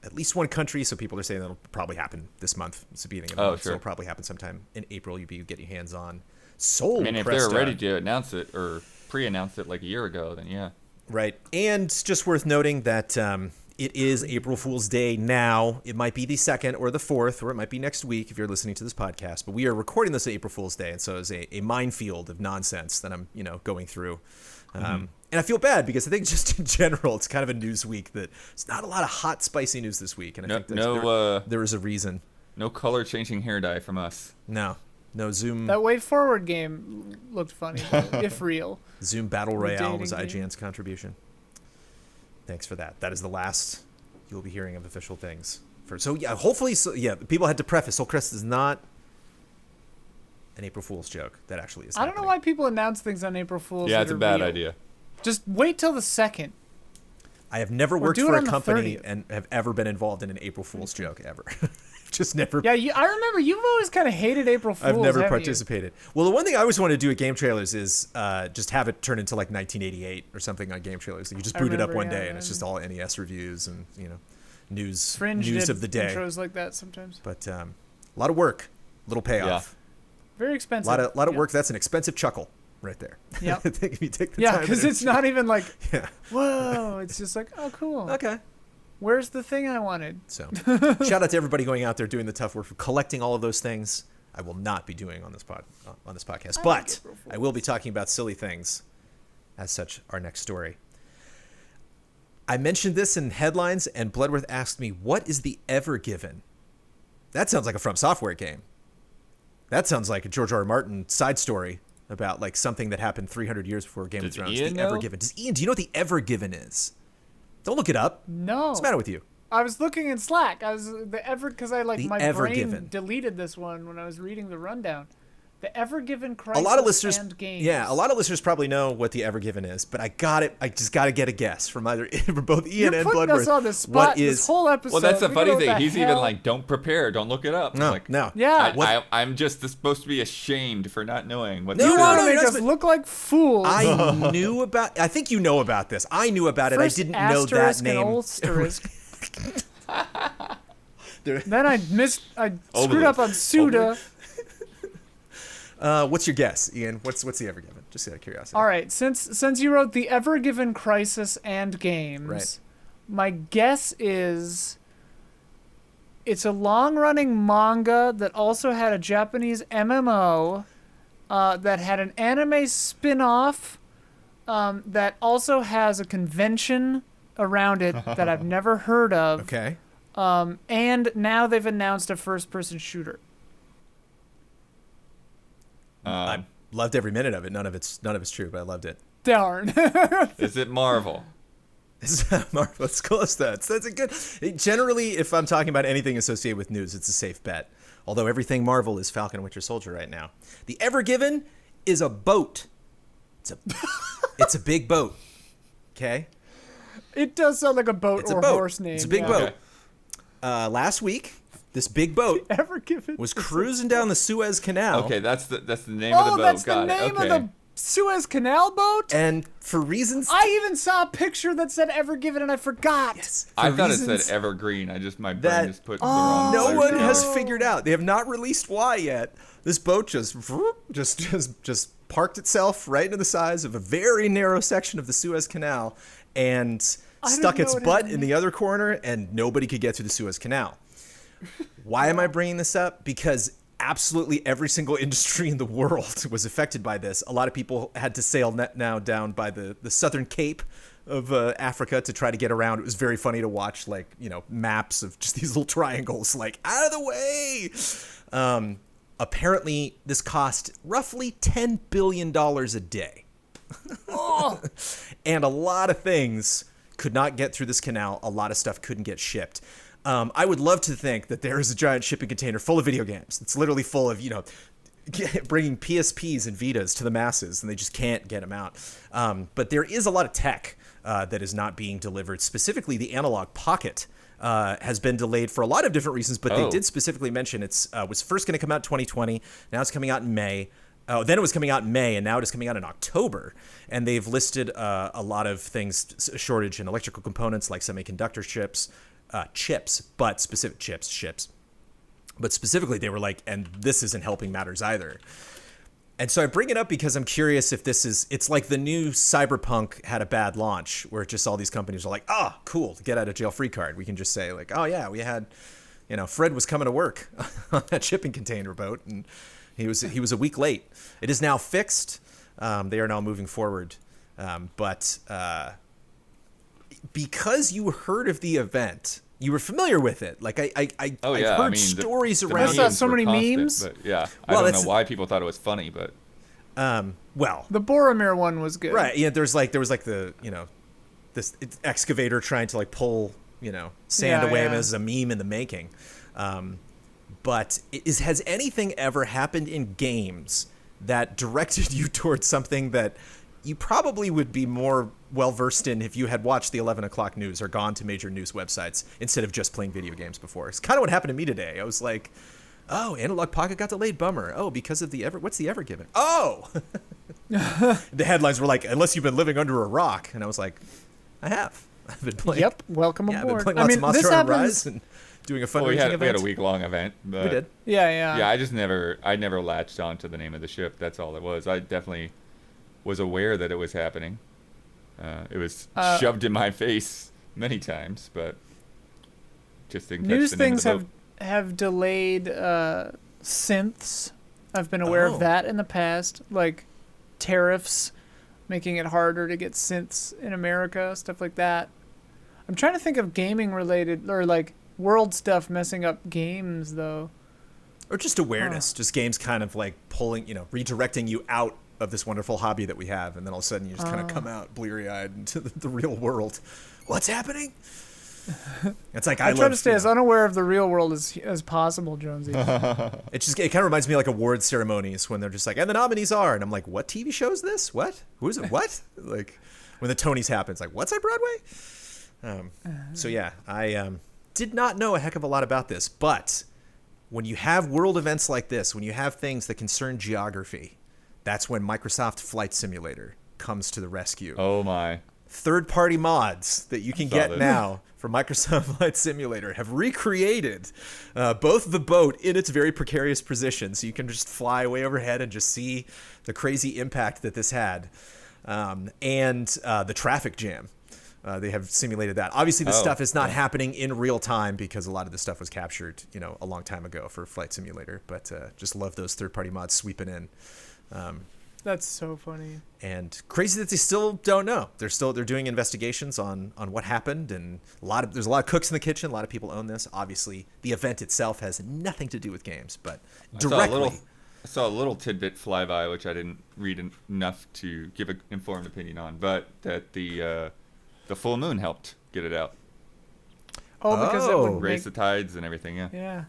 at least one country. So people are saying that'll probably happen this month. It's the beginning of the month, so sure. it'll probably happen sometime in April. You'll be getting your hands on Soul. I mean, if Cresta. they're ready to announce it or pre-announce it like a year ago, then yeah. Right. And it's just worth noting that it is April Fool's Day now. It might be the 2nd or the 4th, or it might be next week if you're listening to this podcast. But we are recording this on April Fool's Day, and so it's a minefield of nonsense that I'm, going through. And I feel bad because I think just in general, it's kind of a news week that it's not a lot of hot, spicy news this week. And I think there is a reason. No color changing hair dye from us. No Zoom. That Way Forward game looked funny, if real. Zoom Battle Royale was dating game. IGN's contribution. Thanks for that. That is the last you'll be hearing of official things. Hopefully, people had to preface, Soul Crest is not an April Fool's joke. That actually is I don't know why people announce things on April Fool's. Yeah, that it's a are bad real. idea. Just wait till the 2nd. I have never worked do it for a on the company 30th. and have ever been involved in an April Fool's joke, ever. Just never. Yeah, I remember you've always kind of hated April Fools. I've never haven't you? participated. Well, the one thing I always want to do at Game Trailers is just have it turn into like 1988 or something on Game Trailers. You just boot it up one day and it's just all NES reviews and news Fringe news did of the day. intros like that sometimes. But a lot of work, little payoff. Very expensive. A lot of Yeah. work. That's an expensive chuckle right there. Yep. I think if you take the Yeah, time. because and it's not even like, Yeah. whoa. It's just like, oh, cool. Okay. Where's the thing I wanted? So, shout out to everybody going out there doing the tough work for collecting all of those things. I will not be doing on this podcast, I like but April Fools. I will be talking about silly things. As such, our next story. I mentioned this in headlines, and Bloodworth asked me, "What is the Ever Given?" That sounds like a From Software game. That sounds like a George R. R. Martin side story about like something that happened 300 years before Game of Does Thrones. Ian The Ever know? Given. Do you know what the Ever Given is? Don't look it up. No. What's the matter with you? I was looking in Slack. I was the Ever because I like The my Ever brain Given. deleted this one when I was reading the rundown. The Ever Given Crisis A lot of listeners, and Games. yeah, a lot of listeners probably know what the Ever Given is, but I just got to get a guess from from both Ian You're and putting Bloodworth. us on the spot. What is? This whole episode. Well, that's the We funny don't know thing. what the He's even hell- like, "Don't prepare, don't look it up." I'm No, like, no. Yeah. I'm just supposed to be ashamed for not knowing what. No, You this want is. to make you're us not- look like fools. I knew about. I think you know about this. I knew about it. First I didn't know that asterisk name. And asterisk. There- Then I screwed up on Suda. What's your guess, Ian? What's the Ever Given? Just out of curiosity. All right, since you wrote the Ever Given Crisis and Games, Right. my guess is it's a long-running manga that also had a Japanese MMO that had an anime spin-off that also has a convention around it that I've never heard of. Okay. And now they've announced a first-person shooter. I loved every minute of it. None of it's true, but I loved it. Darn. Is it Marvel? It's Marvel. It's close though. That's a good. Generally, if I'm talking about anything associated with news, it's a safe bet. Although everything Marvel is Falcon and Winter Soldier right now. The Ever Given is a boat. It's a big boat. Okay. It does sound like a boat It's or a boat. horse name. It's a big boat. Last week, this big boat Ever Given was cruising down the Suez Canal. Okay, that's the name of the boat. That's Got the it. name Okay. of the Suez Canal boat? And for reasons... I even saw a picture that said Ever Given and I forgot. Yes, I for thut it reasons said Evergreen. My brain that just put the wrong. no letters one together. has figured out. They have not released why yet. This boat just parked itself right into the size of a very narrow section of the Suez Canal and stuck its butt in the other corner, and nobody could get through the Suez Canal. Why am I bringing this up? Because absolutely every single industry in the world was affected by this. A lot of people had to sail now down by the southern cape of Africa to try to get around. It was very funny to watch, maps of just these little triangles, out of the way. Apparently, this cost roughly $10 billion a day. And a lot of things could not get through this canal. A lot of stuff couldn't get shipped. I would love to think that there is a giant shipping container full of video games. It's literally full of, bringing PSPs and Vitas to the masses, and they just can't get them out. But there is a lot of tech that is not being delivered. Specifically, the Analog Pocket has been delayed for a lot of different reasons, but they did specifically mention it was first going to come out in 2020. Now it's coming out in May. Oh, then it was coming out in May, and now it is coming out in October. And they've listed a lot of things, a shortage in electrical components like semiconductor chips, but specific chips. But specifically, they were like, and this isn't helping matters either. And so I bring it up because I'm curious if it's like the new Cyberpunk had a bad launch where just all these companies are like, cool, get out of jail free card. We can just say like, oh yeah, we had, Fred was coming to work on that shipping container boat and he was a week late. It is now fixed. They are now moving forward. But because you heard of the event, you were familiar with it. Like I've heard stories around. I saw so many memes. But yeah, I don't know why people thought it was funny, but the Boromir one was good. Right? Yeah, there was the this excavator trying to pull sand away as a meme in the making. But has anything ever happened in games that directed you towards something that you probably would be more well-versed in if you had watched the 11 o'clock news or gone to major news websites instead of just playing video games before? It's kind of what happened to me today. I was like, oh, Analog Pocket got delayed, bummer. Oh, because of what's the Ever Given? Oh! The headlines were like, unless you've been living under a rock. And I was like, I have. I've been playing. Yep, welcome aboard. I've been playing lots of Monster Hunter Rise and doing a fundraising event. We had a week-long event. But we did. Yeah. Yeah, I never latched on to the name of the ship. That's all it was. I definitely was aware that it was happening. It was shoved in my face many times, but just didn't catch news the name things of the boat. have delayed synths. I've been aware of that in the past, like tariffs making it harder to get synths in America, stuff like that. I'm trying to think of gaming related or world stuff messing up games though. Or just awareness, just games kind of pulling, redirecting you out of this wonderful hobby that we have, and then all of a sudden you just kind of come out bleary-eyed into the real world. What's happening? It's like I try to stay as unaware of the real world as possible, Jonesy. It kind of reminds me of award ceremonies when they're just like, and the nominees are, and I'm like, what TV show is this? What? Who is it? What? When the Tonys happen, it's like, what's on Broadway? So yeah, I did not know a heck of a lot about this, but when you have world events like this, when you have things that concern geography, that's when Microsoft Flight Simulator comes to the rescue. Oh my. Third-party mods that you can get now for Microsoft Flight Simulator have recreated both the boat in its very precarious position, so you can just fly way overhead and just see the crazy impact that this had, and the traffic jam. They have simulated that. Obviously, this stuff is not happening in real time because a lot of this stuff was captured, a long time ago for Flight Simulator. But just love those third-party mods sweeping in. That's so funny. And crazy that they still don't know. They're doing investigations on what happened, and there's a lot of cooks in the kitchen. A lot of people own this. Obviously, the event itself has nothing to do with games, but directly. I saw a little tidbit fly by, which I didn't read enough to give an informed opinion on, but that the full moon helped get it out. Oh, because it would raise the tides and everything. Yeah. Yeah.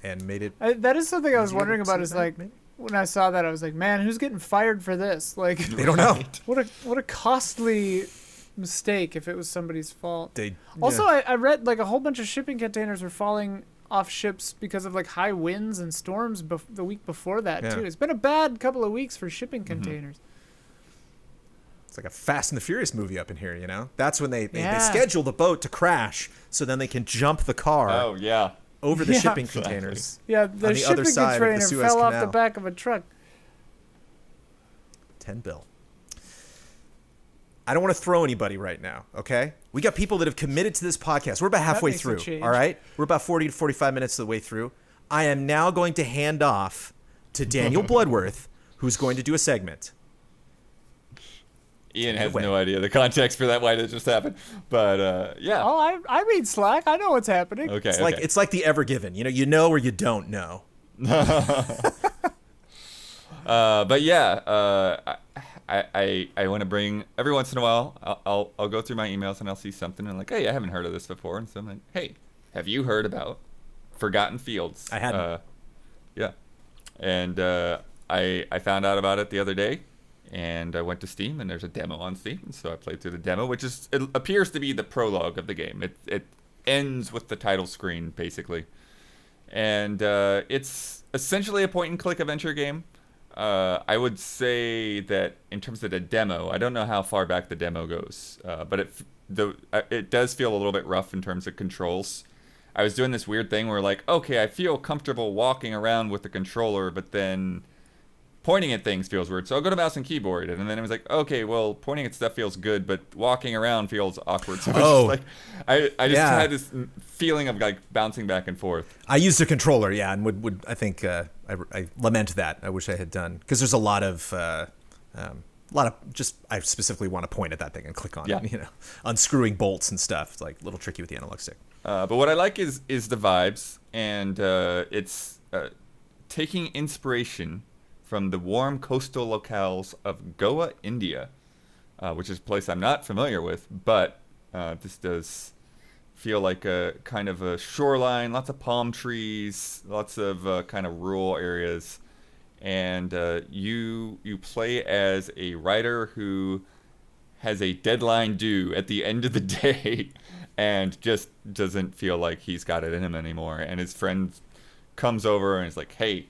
And made it. That is something I was wondering about. Is that, like. maybe? When I saw that, I was like, "Man, who's getting fired for this?" Like, They don't know. what a costly mistake if it was somebody's fault. Also, yeah. I read like a whole bunch of shipping containers were falling off ships because of like high winds and storms the week before that too. It's been a bad couple of weeks for shipping containers. It's like a Fast and the Furious movie up in here, you know? That's when they schedule the boat to crash so then they can jump the car. Oh, yeah. Over the shipping containers. Yeah, the shipping container fell off the back of a truck. 10 bill. I don't want to throw anybody right now, okay? We got people that have committed to this podcast. We're about halfway through, all right? We're about 40 to 45 minutes of the way through. I am now going to hand off to Daniel Bloodworth, who's going to do a segment. Ian has no idea the context for that, why that just happened. But, yeah. Oh, I read Slack. I know what's happening. Okay, it's like the Ever Given. You know or you don't know. But yeah, I want to bring, every once in a while, I'll go through my emails and I'll see something and I'm like, hey, I haven't heard of this before. And so I'm like, hey, have you heard about Forgotten Fields? I hadn't. Yeah. And I found out about it the other day. And I went to Steam, and there's a demo on Steam. And so I played through the demo, it appears to be the prologue of the game. It ends with the title screen, basically. And it's essentially a point-and-click adventure game. I would say that in terms of the demo, I don't know how far back the demo goes, but it does feel a little bit rough in terms of controls. I was doing this weird thing where, like, okay, I feel comfortable walking around with the controller, but then pointing at things feels weird, so I'll go to mouse and keyboard, and then it was like, okay, well, pointing at stuff feels good, but walking around feels awkward. So I just had this feeling of like bouncing back and forth. I used a controller, and would I think I lament that. I wish I had done, because there's a lot of just I specifically want to point at that thing and click on it. Unscrewing bolts and stuff. It's like a little tricky with the analog stick. But what I like is the vibes, and it's taking inspiration from the warm coastal locales of Goa, India, which is a place I'm not familiar with, but this does feel like a kind of a shoreline, lots of palm trees, lots of kind of rural areas, and you play as a writer who has a deadline due at the end of the day and just doesn't feel like he's got it in him anymore, and his friend comes over and is like, hey,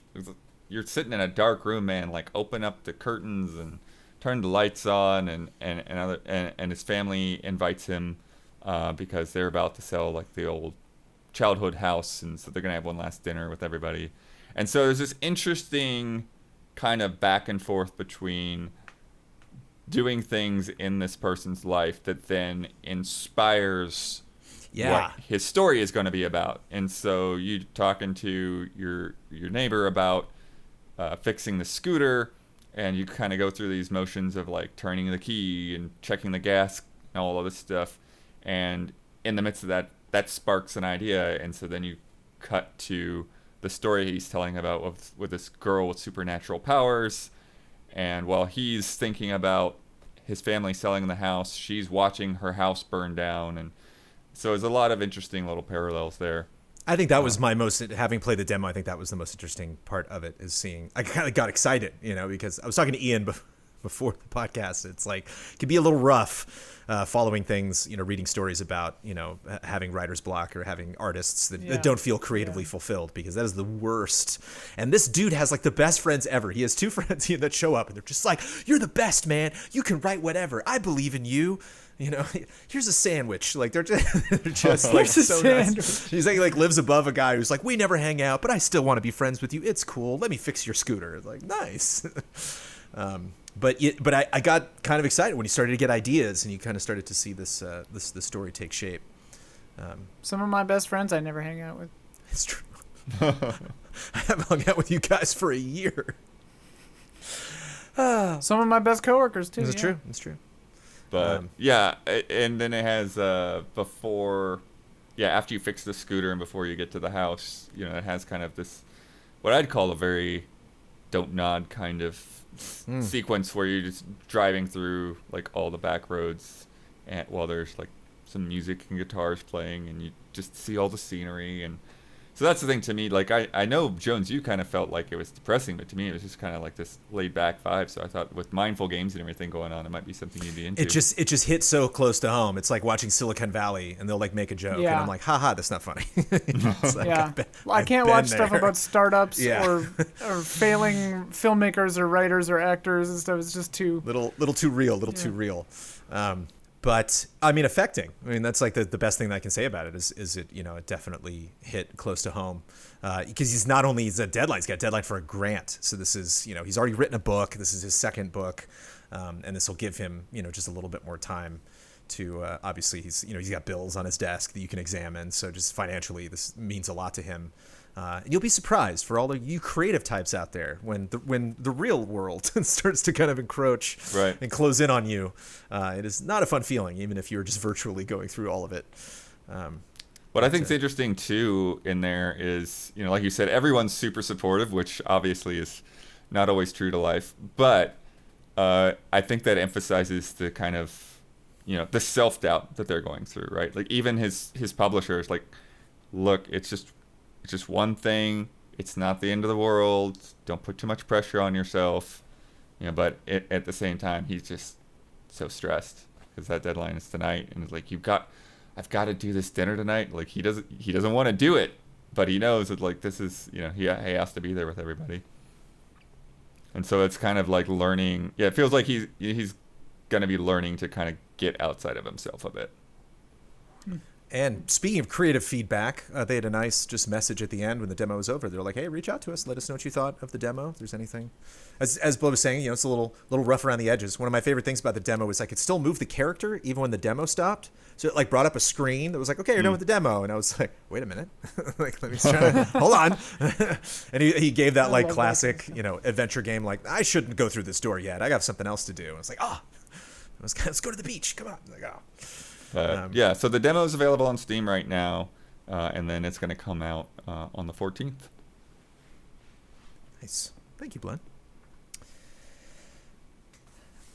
you're sitting in a dark room, man. Like, open up the curtains and turn the lights on. And his family invites him because they're about to sell like the old childhood house, and so they're gonna have one last dinner with everybody. And so there's this interesting kind of back and forth between doing things in this person's life that then inspires what his story is going to be about. And so you talking to your neighbor about fixing the scooter, and you kind of go through these motions of like turning the key and checking the gas and all of this stuff, and in the midst of that sparks an idea, and so then you cut to the story he's telling about with this girl with supernatural powers, and while he's thinking about his family selling the house, she's watching her house burn down, and so there's a lot of interesting little parallels there. I think that was my most, having played the demo, I think that was the most interesting part of it, is seeing, I kind of got excited, because I was talking to Ian before the podcast. It's like, it can be a little rough following things, reading stories about, having writer's block or having artists that don't feel creatively fulfilled, because that is the worst. And this dude has like the best friends ever. He has two friends that show up and they're just like, you're the best, man. You can write whatever. I believe in you. Here's a sandwich. Like they're just like so nice. He's like lives above a guy who's like, we never hang out, but I still want to be friends with you. It's cool. Let me fix your scooter. It's like, nice. But I got kind of excited when you started to get ideas and you kind of started to see this story take shape. Some of my best friends I never hang out with. It's true. I haven't hung out with you guys for a year. some of my best coworkers too. It's true. It's true. But and then it has after you fix the scooter and before you get to the house, it has kind of this, what I'd call a very don't nod kind of sequence where you're just driving through like all the back roads, and while there's like some music and guitars playing, and you just see all the scenery. And so that's the thing to me. Like I know, Jones, you kind of felt like it was depressing, but to me it was just kind of like this laid back vibe. So I thought with mindful games and everything going on, it might be something you'd be into. It just hits so close to home. It's like watching Silicon Valley, and they'll like make a joke, and I'm like, haha, that's not funny. It's like, I can't watch stuff about startups or failing filmmakers or writers or actors and stuff. It's just too little too real, too real. But I mean, affecting. I mean, that's like the best thing that I can say about it is it, it definitely hit close to home, because he's a deadline. He's got a deadline for a grant. So this is, he's already written a book. This is his second book, and this will give him, just a little bit more time to. Obviously, he's got bills on his desk that you can examine. So just financially, this means a lot to him. And you'll be surprised for all of you creative types out there when the real world starts to kind of encroach and close in on you. It is not a fun feeling, even if you're just virtually going through all of it. What I think is interesting too in there is, like you said, everyone's super supportive, which obviously is not always true to life. But I think that emphasizes the kind of, the self-doubt that they're going through, right? Like even his publishers, like, look, it's just one thing. It's not the end of the world. Don't put too much pressure on yourself. But at the same time, he's just so stressed because that deadline is tonight, and it's like I've got to do this dinner tonight. Like he doesn't want to do it, but he knows that like this is he has to be there with everybody. And so it's kind of like learning. Yeah, it feels like he's gonna be learning to kind of get outside of himself a bit. And speaking of creative feedback, they had a nice just message at the end when the demo was over. They're like, hey, reach out to us. Let us know what you thought of the demo. If there's anything. As Bo was saying, it's a little rough around the edges. One of my favorite things about the demo was I could still move the character even when the demo stopped. So it like brought up a screen that was like, okay, you're done with the demo. And I was like, wait a minute. Like, let me try to, hold on. And he gave that like classic, adventure game. Like, I shouldn't go through this door yet. I got something else to do. And I was like, let's go to the beach. Come on. I'm like, so the demo is available on Steam right now, and then it's going to come out on the 14th. Nice. Thank you, Glenn.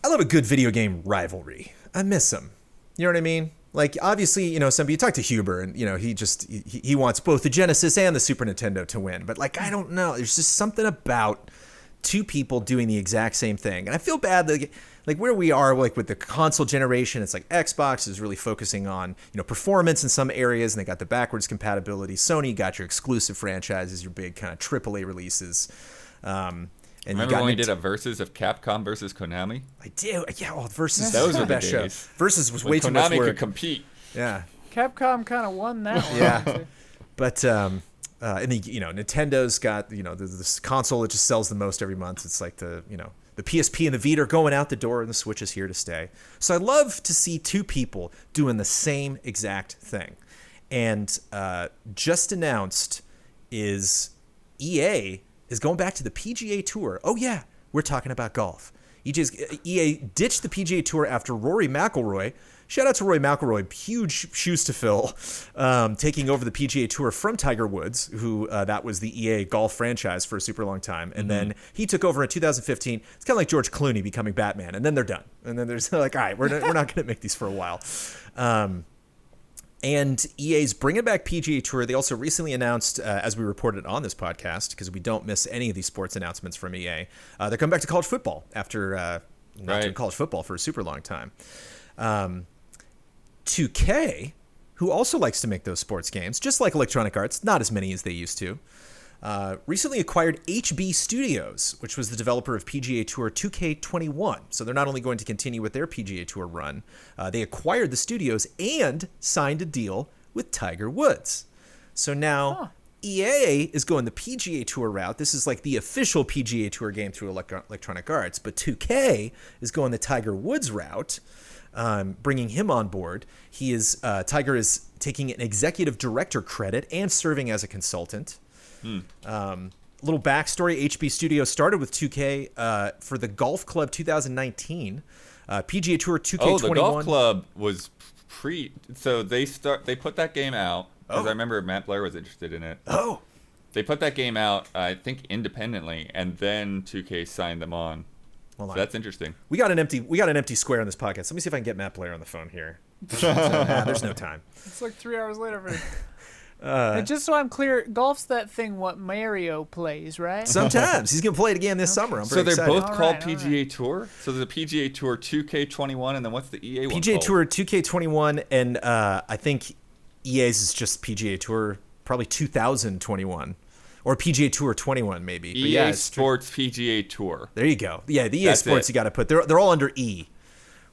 I love a good video game rivalry. I miss them. You know what I mean? Like, obviously, you talk to Huber, and, he wants both the Genesis and the Super Nintendo to win. But, like, I don't know. There's just something about two people doing the exact same thing. And I feel bad that, like where we are, like with the console generation, it's like Xbox is really focusing on, performance in some areas, and they got the backwards compatibility. Sony got your exclusive franchises, your big kind of AAA releases. And remember when we did a versus of Capcom versus Konami? I do. Yeah, Versus. Those were the best show. Versus was when way Konami too much work. Could compete. Yeah. Capcom kind of won that one. Yeah. But and Nintendo's got this console that just sells the most every month. It's like the PSP and the Vita are going out the door, and the Switch is here to stay. So I love to see two people doing the same exact thing. And just announced is EA is going back to the PGA Tour. Oh yeah, we're talking about golf. EA ditched the PGA Tour after Rory McIlroy. Shout out to Rory McIlroy, huge shoes to fill, taking over the PGA Tour from Tiger Woods, who that was the EA golf franchise for a super long time. And then he took over in 2015. It's kind of like George Clooney becoming Batman, and then they're done. And then there's like, all right, we're not going to make these for a while. And EA's bringing back PGA Tour. They also recently announced, as we reported on this podcast, because we don't miss any of these sports announcements from EA, they're coming back to college football after not doing college football for a super long time. 2K, who also likes to make those sports games, just like Electronic Arts, not as many as they used to, recently acquired HB Studios, which was the developer of PGA Tour 2K21. So they're not only going to continue with their PGA Tour run, they acquired the studios and signed a deal with Tiger Woods. So now EA is going the PGA Tour route. This is like the official PGA Tour game through Electronic Arts, but 2K is going the Tiger Woods route. Bringing him on board. Tiger is taking an executive director credit and serving as a consultant. little backstory. HB Studio started with 2K for the Golf Club 2019. PGA Tour 2K21. Oh, the Golf Club was so they put that game out because I remember Matt Blair was interested in it. Oh. They put that game out, I think, independently, and then 2K signed them on. So that's interesting. We got an empty square on this podcast. Let me see if I can get Matt Blair on the phone here. There's no time. It's like 3 hours later for me. And just so I'm clear, golf's that thing what Mario plays, right? Sometimes. He's going to play it again this summer. I'm very excited. excited. Both called PGA Tour? So there's a PGA Tour 2K21, and then what's the EA one PGA called? Tour 2K21, and I think EA's is just PGA Tour, probably 2021. Or PGA Tour 21, maybe. But EA Sports PGA Tour. There you go. Yeah, the EA Sports you got to put. They're all under E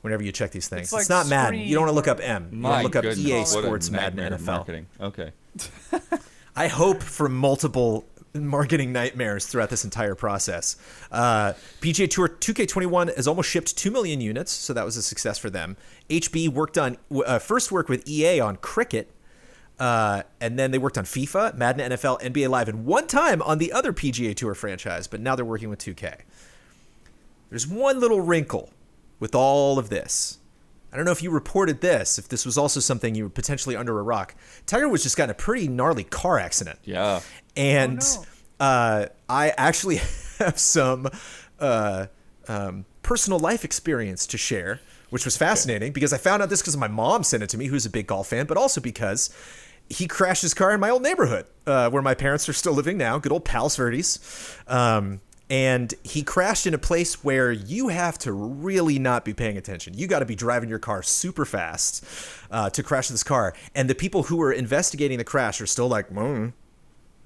whenever you check these things. It's not Madden. You don't want to look up M. You want to look up EA Sports Madden NFL. Marketing. Okay. I hope for multiple marketing nightmares throughout this entire process. PGA Tour 2K21 has almost shipped 2 million units, so that was a success for them. HB worked with EA on cricket. And then they worked on FIFA, Madden NFL, NBA Live, and one time on the other PGA Tour franchise, but now they're working with 2K. There's one little wrinkle with all of this. I don't know if you reported this, if this was also something you were potentially under a rock. Tiger Woods just got in a pretty gnarly car accident. Yeah. And I actually have some personal life experience to share, which was fascinating because I found out this because my mom sent it to me, who's a big golf fan, but also because he crashed his car in my old neighborhood where my parents are still living now, good old Palos Verdes. And he crashed in a place where you have to really not be paying attention. You got to be driving your car super fast to crash this car. And the people who were investigating the crash are still like,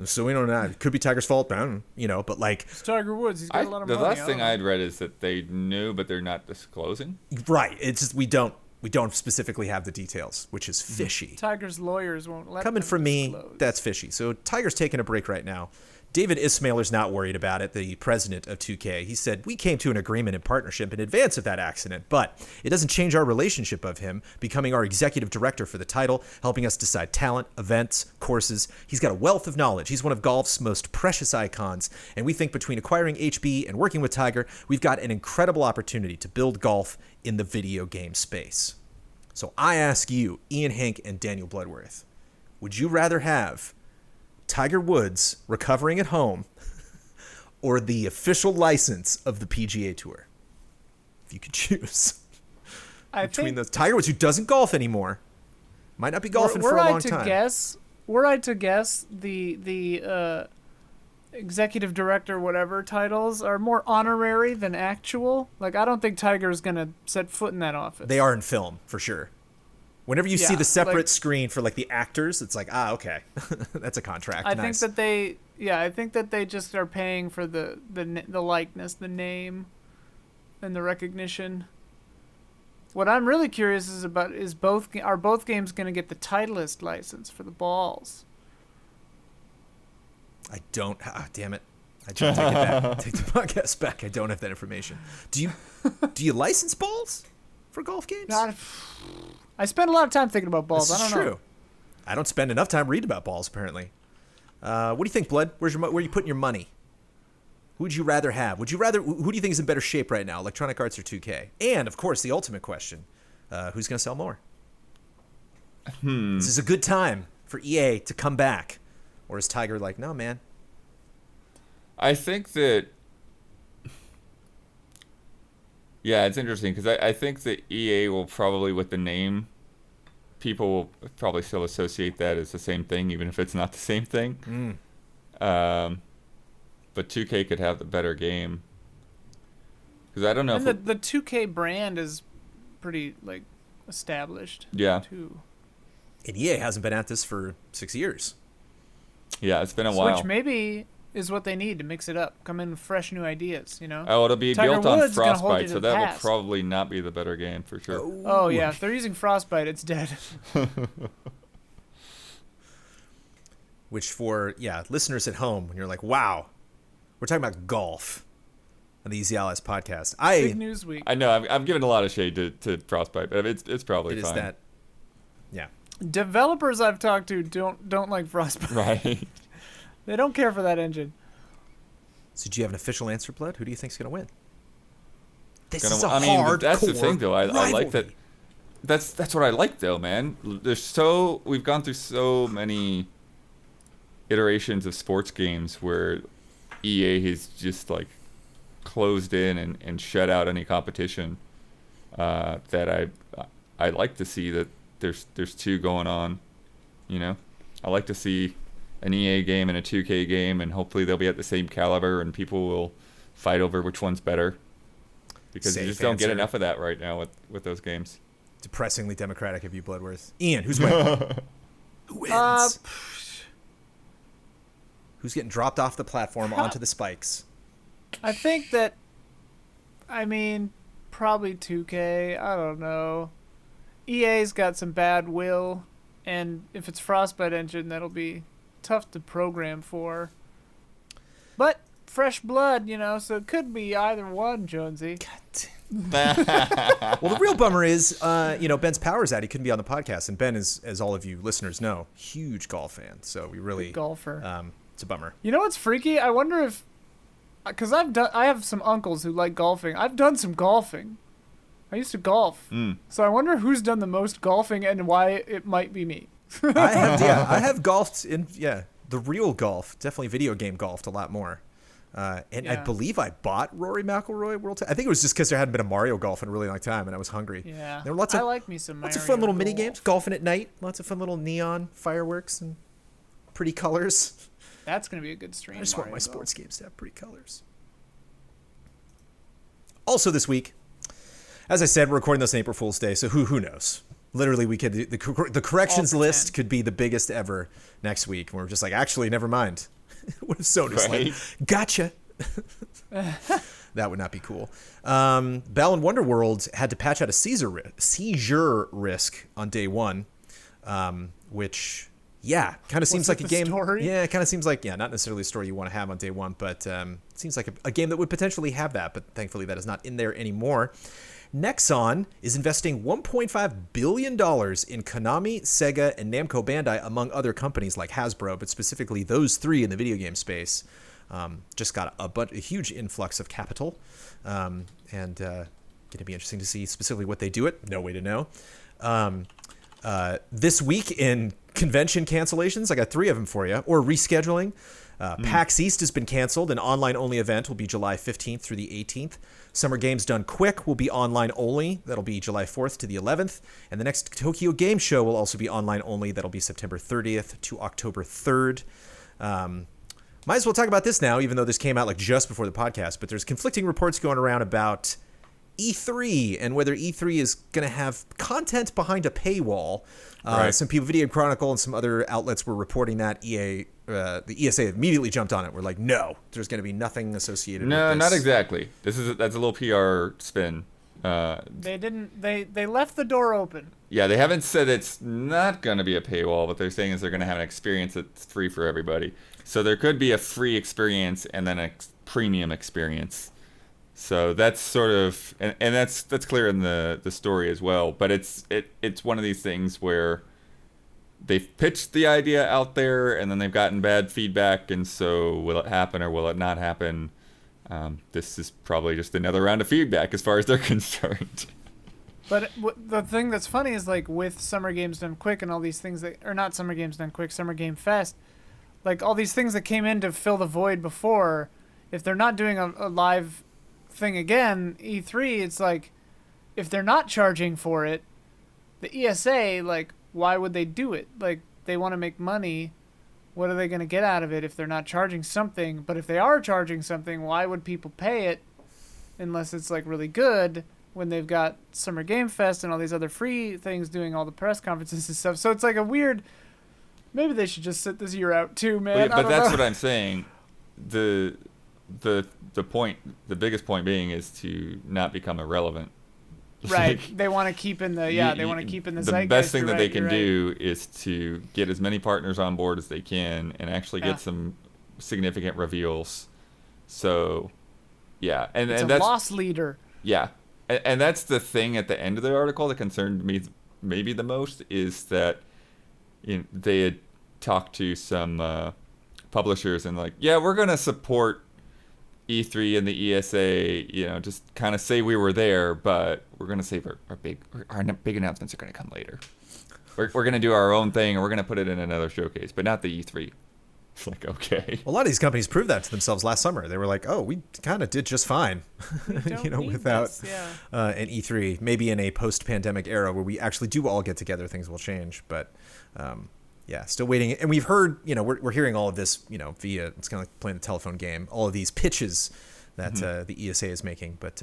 so we don't know. It could be Tiger's fault, but like... It's Tiger Woods. He's got a lot of money. The last thing I had read is that they knew, but they're not disclosing. Right. It's just we don't specifically have the details, which is fishy. Tiger's lawyers won't let Coming them from me, disclose. that's fishy. So Tiger's taking a break right now. David Ismailer's not worried about it, the president of 2K. He said, we came to an agreement in partnership in advance of that accident, but it doesn't change our relationship of him becoming our executive director for the title, helping us decide talent, events, courses. He's got a wealth of knowledge. He's one of golf's most precious icons, and we think between acquiring HB and working with Tiger, we've got an incredible opportunity to build golf in the video game space. So I ask you, Ian Hink and Daniel Bloodworth, would you rather have Tiger Woods recovering at home or the official license of the PGA Tour? If you could choose between those. Tiger Woods, who doesn't golf anymore, might not be golfing for a long time. Were I to guess, the executive director, whatever titles are more honorary than actual. Like, I don't think Tiger's gonna set foot in that office. They are in film for sure. Whenever you see the separate screen for like the actors, it's like, okay, that's a contract. I think that they just are paying for the likeness, the name, and the recognition. What I'm really curious is are both games going to get the Titleist license for the balls? I don't. Damn it! I take it back. Take the podcast back. I don't have that information. Do you license balls for golf games? I spend a lot of time thinking about balls. This is true. I don't spend enough time reading about balls, apparently. What do you think, Blood? Where are you putting your money? Who would you rather have? Who do you think is in better shape right now, Electronic Arts or 2K? And, of course, the ultimate question, who's going to sell more? This is a good time for EA to come back. Or is Tiger like, no, man? I think that... Yeah, it's interesting because I think that EA will probably, with the name, people will probably still associate that as the same thing, even if it's not the same thing. But 2K could have the better game. Because I don't know and the 2K brand is pretty, established. Yeah. Too. And EA hasn't been at this for 6 years. Yeah, it's been a while. Which maybe is what they need to mix it up. Come in with fresh new ideas, Oh, it'll be Tiger built on Woods gonna hold you Frostbite, to so the that task. will probably not be the better game for sure. Oh, yeah. If they're using Frostbite, it's dead. Which for, listeners at home, when you're like, wow, we're talking about golf on the Easy Allies podcast. Big news week. I know, I'm giving a lot of shade to Frostbite, but it's probably fine. It is that. Yeah. Developers I've talked to don't like Frostbite. Right. They don't care for that engine. So do you have an official answer, Blood? Who do you think's going to win? This Gonna- is a I mean, hard that's the thing, though. I like that. rivalry. That's what I like, though, man. We've gone through so many iterations of sports games where EA has just like closed in and shut out any competition. That I like to see that there's two going on. You know, I like to see an EA game and a 2K game, and hopefully they'll be at the same caliber, and people will fight over which one's better. Because you just don't get enough of that right now with those games. Depressingly democratic of you, Bloodworth. Ian, who's winning? Who wins? Who's getting dropped off the platform onto the spikes? I think that, I mean, probably 2K. I don't know. EA's got some bad will, and if it's Frostbite engine, that'll be tough to program for. But fresh blood, so it could be either one, Jonesy. Well, the real bummer is, Ben's power's out. He couldn't be on the podcast, and Ben is, as all of you listeners know, huge golf fan. So we really Big golfer. It's a bummer. You know what's freaky? I wonder if, because I have some uncles who like golfing. I've done some golfing. I used to golf. So I wonder who's done the most golfing and why it might be me. I have golfed in the real golf. Definitely video game golfed a lot more. I believe I bought Rory McIlroy World. I think it was just because there hadn't been a Mario Golf in a really long time, and I was hungry. Yeah, there were lots of fun little mini games, golfing at night, lots of fun little neon fireworks and pretty colors. That's gonna be a good stream. I just want my sports games to have pretty colors. Also this week, as I said, we're recording this on April Fool's Day, so who knows? Literally, we could the corrections list could be the biggest ever next week. And we're just like, actually, never mind. What if Sony's like, gotcha? That would not be cool. Bell and Wonderworld had to patch out a seizure risk on day one, which, kind of seems like a game. Story? Yeah, it kind of seems like, not necessarily a story you want to have on day one, but it seems like a game that would potentially have that, but thankfully that is not in there anymore. Nexon is investing $1.5 billion in Konami, Sega, and Namco Bandai, among other companies like Hasbro, but specifically those three in the video game space. Just got a huge influx of capital, and going to be interesting to see specifically what they do it. No way to know. This week in convention cancellations, I got 3 of them for you, or rescheduling. PAX East has been canceled. An online-only event will be July 15th through the 18th. Summer Games Done Quick will be online only. That'll be July 4th to the 11th. And the next Tokyo Game Show will also be online only. That'll be September 30th to October 3rd. Might as well talk about this now, even though this came out like just before the podcast. But there's conflicting reports going around about E3 and whether E3 is going to have content behind a paywall. Right. Some people, Video Chronicle and some other outlets were reporting that the ESA immediately jumped on it. We're like, no, there's going to be nothing associated with this. No, not exactly. That's a little PR spin. They didn't. They left the door open. Yeah, they haven't said it's not going to be a paywall. What they're saying is they're going to have an experience that's free for everybody. So there could be a free experience and then a premium experience. So that's sort of, and that's clear in the story as well. But it's one of these things where they've pitched the idea out there and then they've gotten bad feedback. And so will it happen or will it not happen? This is probably just another round of feedback as far as they're concerned. But the thing that's funny is, like, with Summer Games Done Quick and all these things or not Summer Games Done Quick, Summer Game Fest, like all these things that came in to fill the void before, if they're not doing a live thing again, E3, it's like, if they're not charging for it, the ESA, like, why would they do it? Like, they want to make money. What are they going to get out of it if they're not charging something? But if they are charging something, why would people pay it unless it's, like, really good when they've got Summer Game Fest and all these other free things doing all the press conferences and stuff? So it's like a weird... Maybe they should just sit this year out too, man. But that's what I'm saying. The point, the biggest point being, is to not become irrelevant. Right. They want to keep in the they want to keep in the zeitgeist. The best thing that they can do is to get as many partners on board as they can and actually get some significant reveals. So, yeah, and it's and a that's loss leader. Yeah, and that's the thing at the end of the article that concerned me maybe the most, is that they had talked to some publishers and like, yeah, we're gonna support E3 and the ESA, just kind of say we were there, but we're gonna save our big announcements are gonna come later. We're gonna do our own thing, and we're gonna put it in another showcase, but not the E3. It's like, okay. A lot of these companies proved that to themselves last summer. They were like, "Oh, we kind of did just fine, without an E3. Maybe in a post-pandemic era where we actually do all get together, things will change." But still waiting. And we've heard, we're hearing all of this, via, it's kind of like playing the telephone game. All of these pitches that the ESA is making. But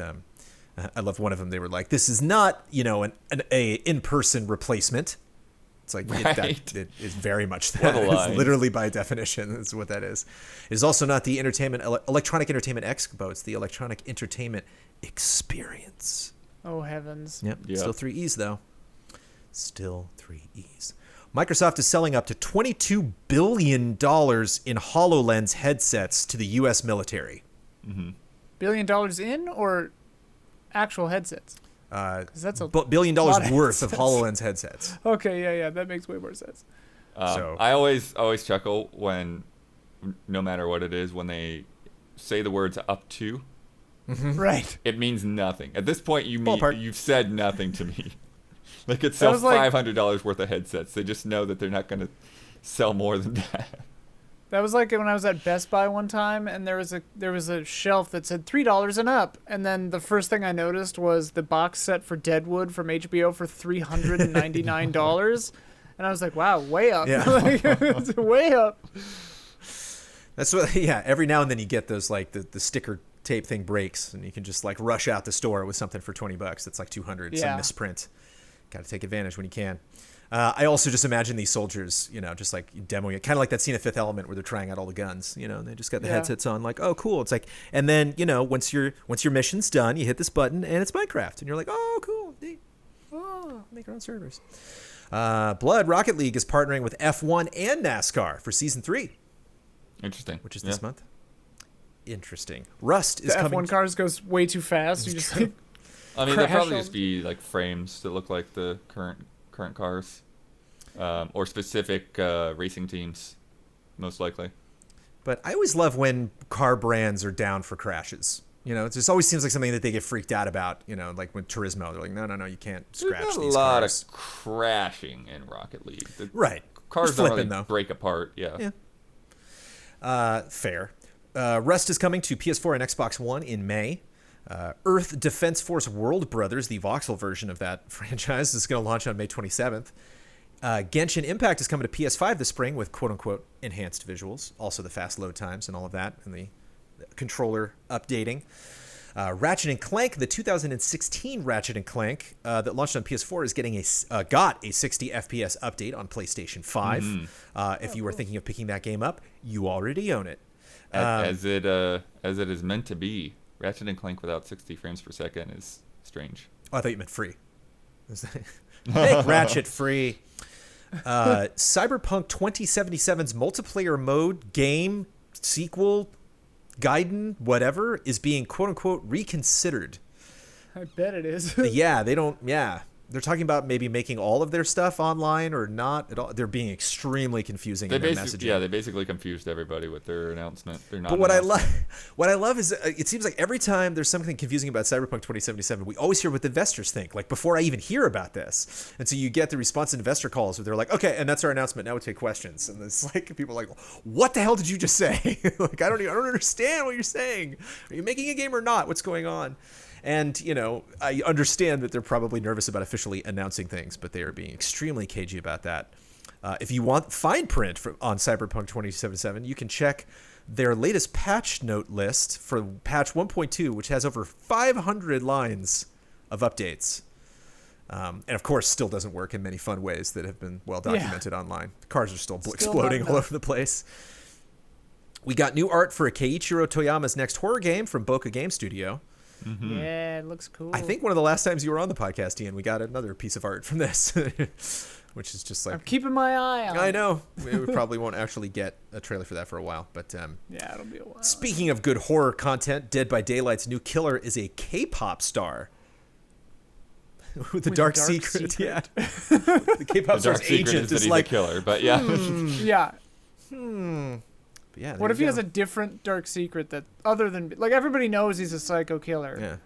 I love one of them. They were like, "This is not, an in-person replacement." It's like, it is very much that. It's literally by definition, that's what that is. It is also not the Electronic Entertainment Expo. It's the Electronic Entertainment Experience. Oh, heavens. Yep. Still 3 E's, though. Still 3 E's. Microsoft is selling up to $22 billion in HoloLens headsets to the U.S. military. $1 billion in or actual headsets? That's $1 billion worth of HoloLens headsets. Okay, yeah, that makes way more sense. I always chuckle when, no matter what it is, when they say the words "up to," right? It means nothing at this point. You've said nothing to me. They could sell $500 worth of headsets. They just know that they're not going to sell more than that. That was like when I was at Best Buy one time, and there was a shelf that said $3 and up, and then the first thing I noticed was the box set for Deadwood from HBO for $399, and I was like, "Wow, way up! Yeah. It's way up." That's what. Yeah, every now and then you get those, like the sticker tape thing breaks, and you can just like rush out the store with something for $20. That's like $200. Some misprint. Got to take advantage when you can. I also just imagine these soldiers, just like demoing it, kind of like that scene of Fifth Element where they're trying out all the guns, and they just got the headsets on, like, oh, cool. It's like, and then, once your mission's done, you hit this button and it's Minecraft, and you're like, oh, cool. Make our own servers. Blood Rocket League is partnering with F1 and NASCAR for season 3. Interesting. Which is this month. Interesting. Rust is the coming. F1 cars goes way too fast. You just like, they'll probably just be like frames that look like the current cars, or specific racing teams, most likely. But I always love when car brands are down for crashes. It just always seems like something that they get freaked out about. Like with Turismo, they're like, no, you can't scratch these cars. There's a lot of crashing in Rocket League. Right. Cars don't really break apart. Yeah. Fair. Rust is coming to PS4 and Xbox One in May. Earth Defense Force World Brothers, the voxel version of that franchise, is going to launch on May 27th. Genshin Impact is coming to PS5 this spring with quote-unquote enhanced visuals, also the fast load times and all of that, and the controller updating. Ratchet & Clank, the 2016 Ratchet & Clank that launched on PS4, is getting got a 60 FPS update on PlayStation 5. If you are thinking of picking that game up, you already own it. As it is meant to be. Ratchet & Clank without 60 frames per second is strange. Oh, I thought you meant free. Make Ratchet free. Cyberpunk 2077's multiplayer mode, game, sequel, Gaiden, whatever, is being quote-unquote reconsidered. I bet it is. They're talking about maybe making all of their stuff online or not at all. They're being extremely confusing in their messaging. Yeah, they basically confused everybody with their announcement. But what I love is it seems like every time there's something confusing about Cyberpunk 2077, we always hear what the investors think, like before I even hear about this. And so you get the response to investor calls where they're like, okay, and that's our announcement. Now we take questions. And it's like people are like, what the hell did you just say? Like, I don't understand what you're saying. Are you making a game or not? What's going on? And, I understand that they're probably nervous about officially announcing things, but they are being extremely cagey about that. If you want fine print on Cyberpunk 2077, you can check their latest patch note list for patch 1.2, which has over 500 lines of updates. And, of course, still doesn't work in many fun ways that have been well documented online. The cars are still exploding all over the place. We got new art for Keiichiro Toyama's next horror game from Boca Game Studio. Mm-hmm. Yeah, it looks cool. I think one of the last times you were on the podcast, Ian, we got another piece of art from this, which is just like... I'm keeping my eye on it. I know. We probably won't actually get a trailer for that for a while, but... yeah, it'll be a while. Speaking of good horror content, Dead by Daylight's new killer is a K-pop star. With the dark secret. Yeah. The K-pop star's agent is like... the killer, but yeah. Yeah. But yeah, What if he has a different dark secret that other than like everybody knows he's a psycho killer? Yeah.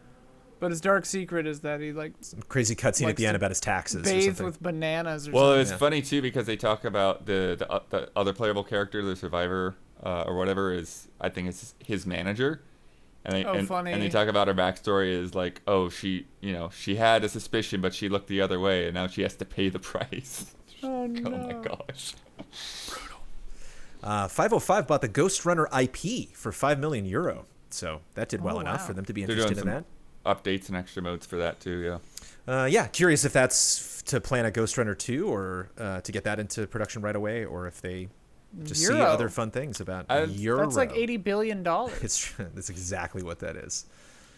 But his dark secret is that he like Some crazy cutscene at the end about his taxes. Or bathe something. with bananas or Well, something. it's funny too because they talk about the other playable character, the survivor or whatever, is I think it's his manager, and funny. And they talk about her backstory is like, oh, she had a suspicion, but she looked the other way, and now she has to pay the price. Oh no! Oh my gosh. 505 bought the Ghost Runner IP for €5 million, so that did well enough for them to be They're interested in doing that. Updates and extra modes for that too, yeah. Yeah, curious if that's to plan a Ghost Runner 2 or to get that into production right away, or if they just see other fun things about Euro. That's like $80 billion. That's exactly what that is.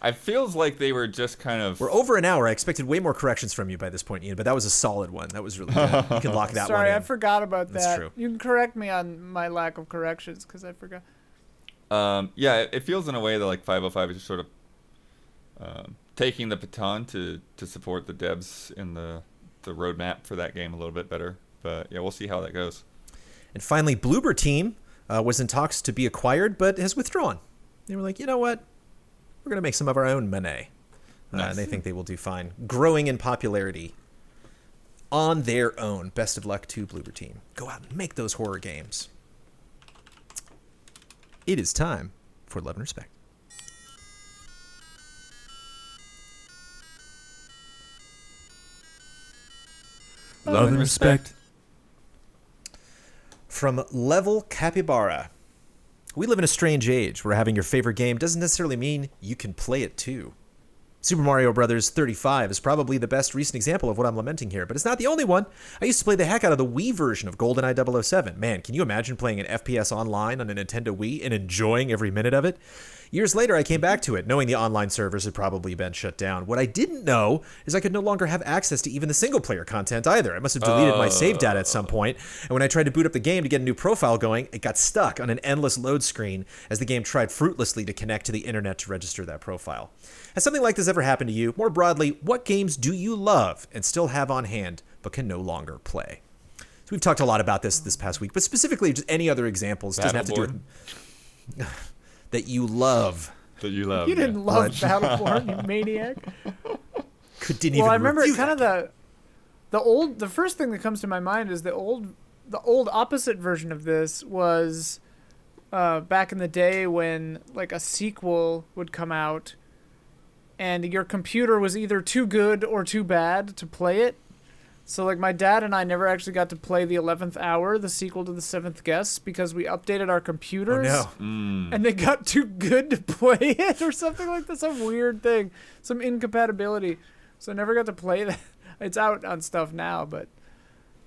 It feels like they were just kind of... We're over an hour. I expected way more corrections from you by this point, Ian, but that was a solid one. That was really good. You can lock that one Sorry, in. I forgot about that. That's true. You can correct me on my lack of corrections because I forgot. Yeah, it feels in a way that like 505 is just sort of taking the baton to support the devs in the roadmap for that game a little bit better. But yeah, we'll see how that goes. And finally, Bloober Team was in talks to be acquired, but has withdrawn. They were like, you know what? We're going to make some of our own money. Nice. And they think they will do fine. Growing in popularity on their own. Best of luck to Bloober Team. Go out and make those horror games. It is time for Love and Respect. Love and respect. From Level Capybara. We live in a strange age where having your favorite game doesn't necessarily mean you can play it too. Super Mario Bros. 35 is probably the best recent example of what I'm lamenting here, but it's not the only one. I used to play the heck out of the Wii version of GoldenEye 007. Man, can you imagine playing an FPS online on a Nintendo Wii and enjoying every minute of it? Years later, I came back to it, knowing the online servers had probably been shut down. What I didn't know is I could no longer have access to even the single-player content either. I must have deleted my save data at some point, and when I tried to boot up the game to get a new profile going, it got stuck on an endless load screen as the game tried fruitlessly to connect to the internet to register that profile. Has something like this ever happened to you? More broadly, what games do you love and still have on hand but can no longer play? So we've talked a lot about this past week, but specifically just any other examples. Doesn't have to do with... that you love. That you love. You didn't love Battleborn, you maniac. Didn't even I remember review kind of the first thing that comes to my mind is the old opposite version of this was back in the day when like a sequel would come out and your computer was either too good or too bad to play it. So like my dad and I never actually got to play the 11th Hour, the sequel to the 7th Guest, because we updated our computers and they got too good to play it or something like that. Some weird thing, some incompatibility. So I never got to play that. It's out on stuff now, but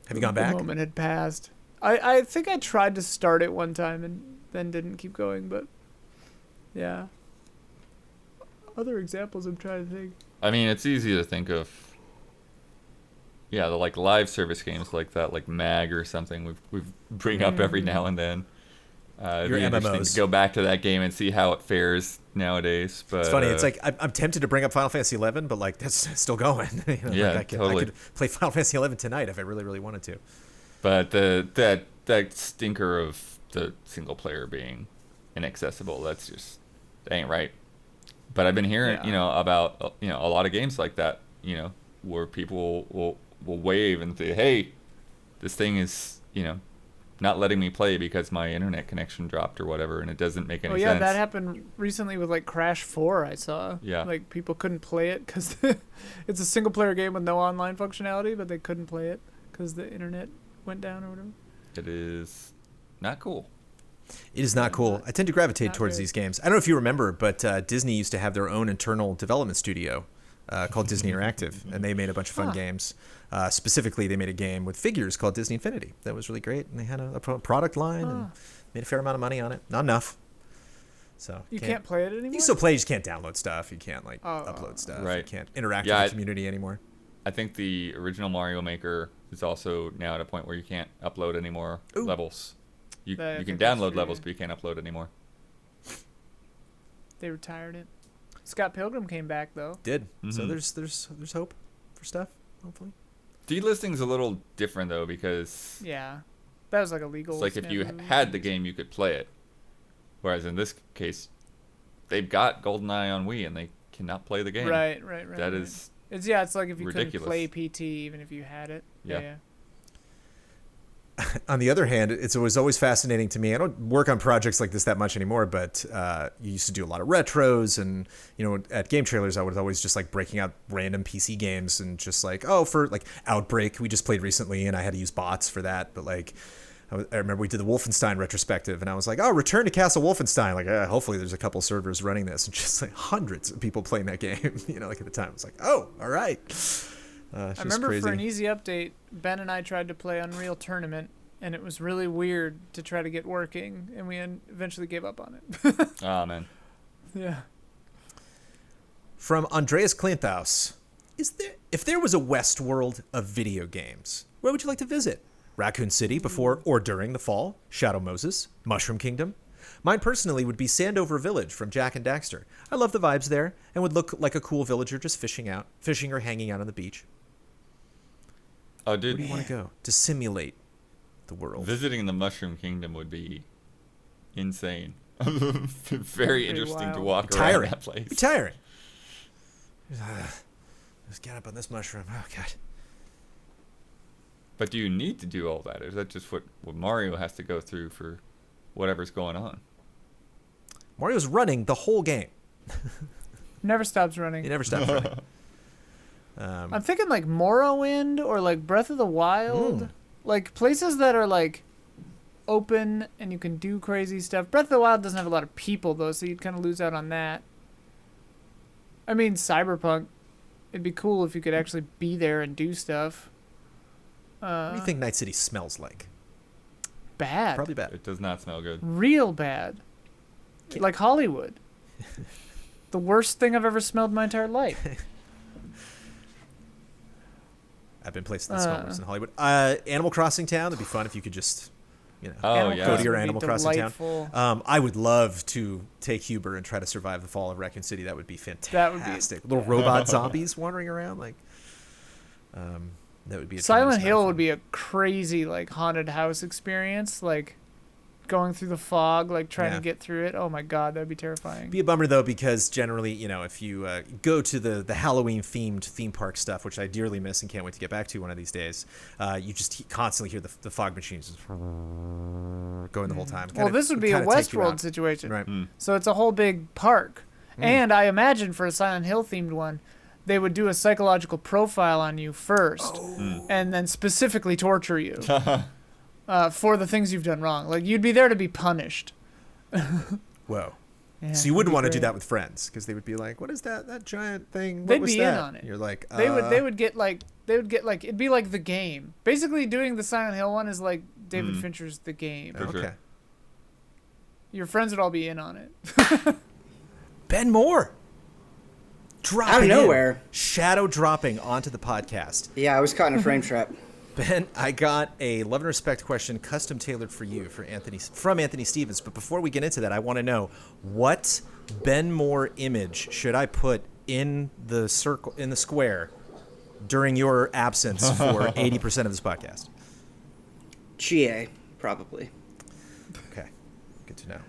have you gone back? The moment had passed. I think I tried to start it one time and then didn't keep going, but yeah. Other examples I'm trying to think. I mean, it's easy to think of. Yeah, the like live service games like that, like MAG or something, we bring up every now and then. Your it'd be interesting MMOs. to go back to that game and see how it fares nowadays. But it's funny. It's like I'm tempted to bring up Final Fantasy 11, but like that's still going. You know, yeah, like totally. I could play Final Fantasy 11 tonight if I really, really wanted to. But that stinker of the single player being inaccessible, that ain't right. But I've been hearing, about a lot of games like that, where people will wave and say, "Hey, this thing is, not letting me play because my internet connection dropped or whatever," and it doesn't make any sense. Oh yeah, that happened recently with like Crash 4. I saw. Yeah. Like people couldn't play it because it's a single player game with no online functionality, but they couldn't play it because the internet went down or whatever. It is not cool. It is not cool. I tend to gravitate towards good. these games. I don't know if you remember, but Disney used to have their own internal development studio called Disney Interactive, and they made a bunch of fun games. Specifically, they made a game with figures called Disney Infinity. That was really great, and they had a product line and made a fair amount of money on it. Not enough. So you can't play it anymore? You can still play, you just can't download stuff. You can't upload stuff. Right. You can't interact with the community anymore. I think the original Mario Maker is also now at a point where you can't upload any more levels. You can download levels, but you can't upload anymore. They retired it. Scott Pilgrim came back though. Did. So there's hope for stuff, hopefully. Delisting's a little different though because that was like a legal. it's like if you had the game, you could play it. Whereas in this case, they've got GoldenEye on Wii and they cannot play the game. Right. That is It's like if you ridiculous. couldn't play PT even if you had it. Yeah. On the other hand, it was always fascinating to me. I don't work on projects like this that much anymore, but you used to do a lot of retros, and at Game Trailers, I was always just like breaking out random PC games and just like, for like Outbreak, we just played recently, and I had to use bots for that. But like, I remember we did the Wolfenstein retrospective, and I was like, Return to Castle Wolfenstein. Like, hopefully there's a couple servers running this, and just like hundreds of people playing that game. Like at the time, I was like, all right. I remember for an easy update, Ben and I tried to play Unreal Tournament, and it was really weird to try to get working, and we eventually gave up on it. Oh, man. Yeah. From Andreas Klinthaus, if there was a Westworld of video games, where would you like to visit? Raccoon City before or during the fall, Shadow Moses, Mushroom Kingdom. Mine personally would be Sandover Village from Jak and Daxter. I love the vibes there and would look like a cool villager just fishing or hanging out on the beach. Oh, dude. Where do you want to go to simulate the world? Visiting the Mushroom Kingdom would be insane. Very interesting to walk around that place. Tiring. Let's get up on this mushroom. Oh, God. But do you need to do all that? Or is that just what Mario has to go through for whatever's going on? Mario's running the whole game. Never stops running. He never stops running. I'm thinking like Morrowind or like Breath of the Wild. Like places that are like open and you can do crazy stuff. Breath of the Wild doesn't have a lot of people though, so you'd kind of lose out on that. I mean, Cyberpunk, it'd be cool if you could actually be there and do stuff. What do you think Night City smells like? Bad. Probably bad. It does not smell good. Real bad. Like Hollywood. The worst thing I've ever smelled in my entire life. I've been places that smell worse in Hollywood. Animal Crossing Town. It'd be fun if you could just, Oh, yeah. go to your Would be Animal Crossing delightful. town. I would love to take Huber and try to survive the fall of Raccoon City. That would be fantastic. That would be- Little robot zombies wandering around, like. That would be. Silent Hill would be a crazy like haunted house experience, like going through the fog, like trying to get through it. Oh my God, that'd be terrifying. Be a bummer though, because generally, if you go to the Halloween themed theme park stuff, which I dearly miss and can't wait to get back to one of these days, you just constantly hear the fog machines just going the whole time. Well, this would be a Westworld situation, right? So it's a whole big park, and I imagine for a Silent Hill themed one, they would do a psychological profile on you first, and then specifically torture you for the things you've done wrong. Like you'd be there to be punished. Whoa. Yeah, So you wouldn't want to do great. that with friends, because they would be like, "What is that giant thing? What They'd was be that?" in on it. You're like, They would get like it'd be like the game. Basically, doing the Silent Hill one is like David Fincher's The Game. For sure. Okay. Your friends would all be in on it. Ben Moore. Dropping Out of in. nowhere. Shadow dropping onto the podcast. Yeah, I was caught in a frame trap. Ben, I got a love and respect question custom tailored for you from Anthony Stevens. But before we get into that, I want to know, what Ben Moore image should I put in the square during your absence for 80% of this podcast? GA, probably. Okay, good to know.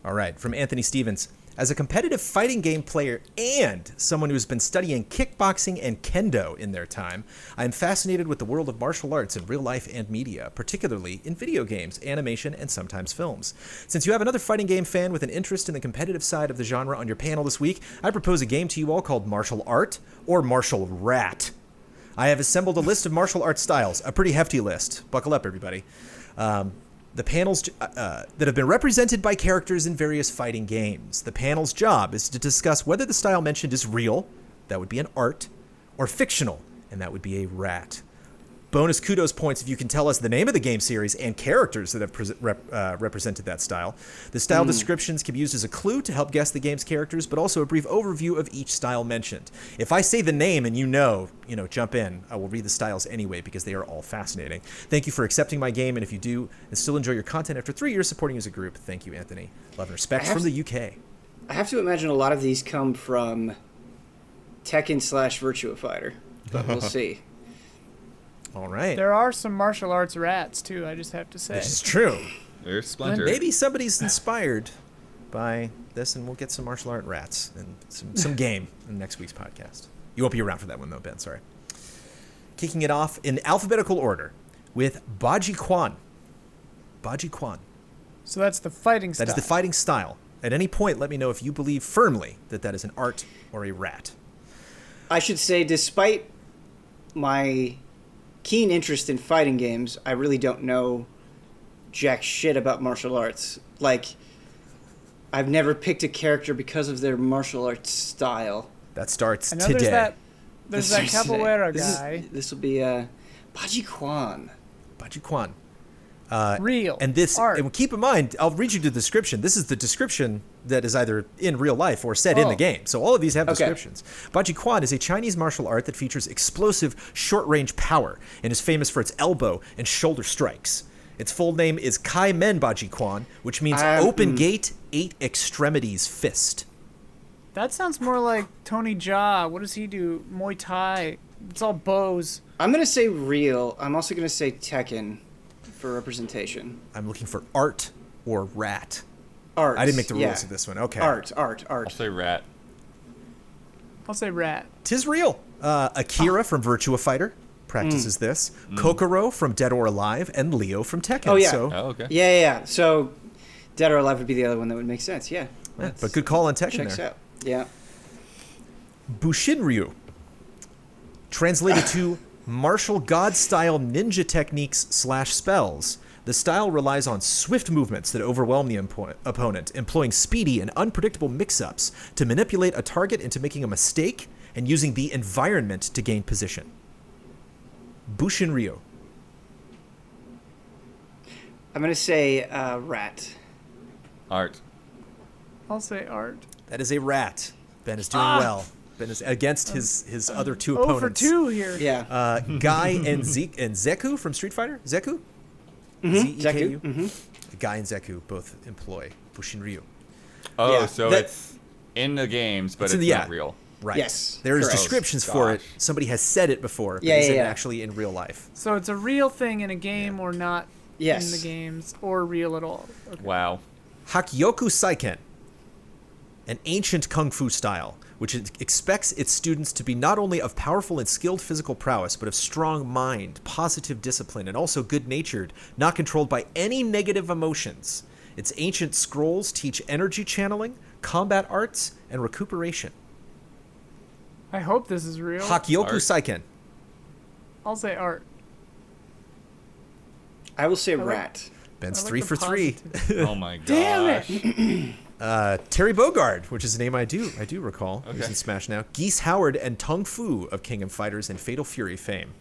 All right, from Anthony Stevens. As a competitive fighting game player and someone who's been studying kickboxing and kendo in their time, I am fascinated with the world of martial arts in real life and media, particularly in video games, animation, and sometimes films. Since you have another fighting game fan with an interest in the competitive side of the genre on your panel this week, I propose a game to you all called Martial Art or Martial Rat. I have assembled a list of martial arts styles, a pretty hefty list. Buckle up, everybody. The panels that have been represented by characters in various fighting games. The panel's job is to discuss whether the style mentioned is real, that would be an art, or fictional, and that would be a rat. Bonus kudos points if you can tell us the name of the game series and characters that have represented that style. The style descriptions can be used as a clue to help guess the game's characters, but also a brief overview of each style mentioned. If I say the name and you know, jump in, I will read the styles anyway because they are all fascinating. Thank you for accepting my game, and if you do and still enjoy your content after 3 years supporting you as a group, thank you, Anthony. Love and respect from the UK. I have to imagine a lot of these come from Tekken / Virtua Fighter, but we'll see. All right. There are some martial arts rats too. I just have to say. This is true. There's Splinter. Maybe somebody's inspired by this, and we'll get some martial art rats and some game in next week's podcast. You won't be around for that one, though, Ben. Sorry. Kicking it off in alphabetical order with Baji Quan. Baji Quan. So that's the fighting style. That is the fighting style. At any point, let me know if you believe firmly that that is an art or a rat. I should say, despite my keen interest in fighting games, I really don't know jack shit about martial arts. Like, I've never picked a character because of their martial arts style. That starts I know today. There's that capoeira guy. This will be Baji Quan. Baji Quan. Real and this, art. and keep in mind, I'll read you the description. This is the description that is either in real life or said in the game. So all of these have descriptions. Baji Quan is a Chinese martial art that features explosive short-range power and is famous for its elbow and shoulder strikes. Its full name is Kai Men Baji Quan, which means open gate, 8 extremities fist. That sounds more like Tony Jaa. What does he do? Muay Thai. It's all bows. I'm going to say real. I'm also going to say Tekken for representation. I'm looking for art or rat. Art. I didn't make the rules of this one. Okay. Art. I'll say rat. I'll say rat. Tis real. Akira from Virtua Fighter practices this. Kokoro from Dead or Alive, and Leo from Tekken. Oh, yeah. So, Oh, okay. Yeah. So, Dead or Alive would be the other one that would make sense. Yeah. but good call on Tekken Checks there. out. Yeah. Bushinryu. Translated to martial god-style ninja techniques / spells. The style relies on swift movements that overwhelm the opponent, employing speedy and unpredictable mix-ups to manipulate a target into making a mistake and using the environment to gain position. Bushinryu. I'm going to say rat. Art. I'll say art. That is a rat. Ben is doing well. Ben is against his other two opponents. 0 for 2 here. Yeah. Guy and Zeku from Street Fighter. Zeku? Zeku. Z-E-K-U? Mm-hmm. Guy and Zeku both employ Bushinryu. Oh, Yeah, so that- it's in the games, but It's it's, in the- not yeah. real. Right. Yes, There is correct. descriptions Oh, for it. gosh. Somebody has said it before, but Yeah, is it yeah. actually in real life? So it's a real thing in a game or not Yes. in the games or real at all. Okay. Wow. Hakyoku Saiken, an ancient kung fu style, which expects its students to be not only of powerful and skilled physical prowess, but of strong mind, positive discipline, and also good-natured, not controlled by any negative emotions. Its ancient scrolls teach energy channeling, combat arts, and recuperation. I hope this is real. Hakyoku Art. Saiken. I'll say art. I will say like- rat. Ben's I like 3 the for 3. positive. Oh my gosh. Damn it! Terry Bogard, which is a name I do recall. He's Okay. in Smash now. Geese Howard and Tung Fu of Kingdom Fighters and Fatal Fury fame.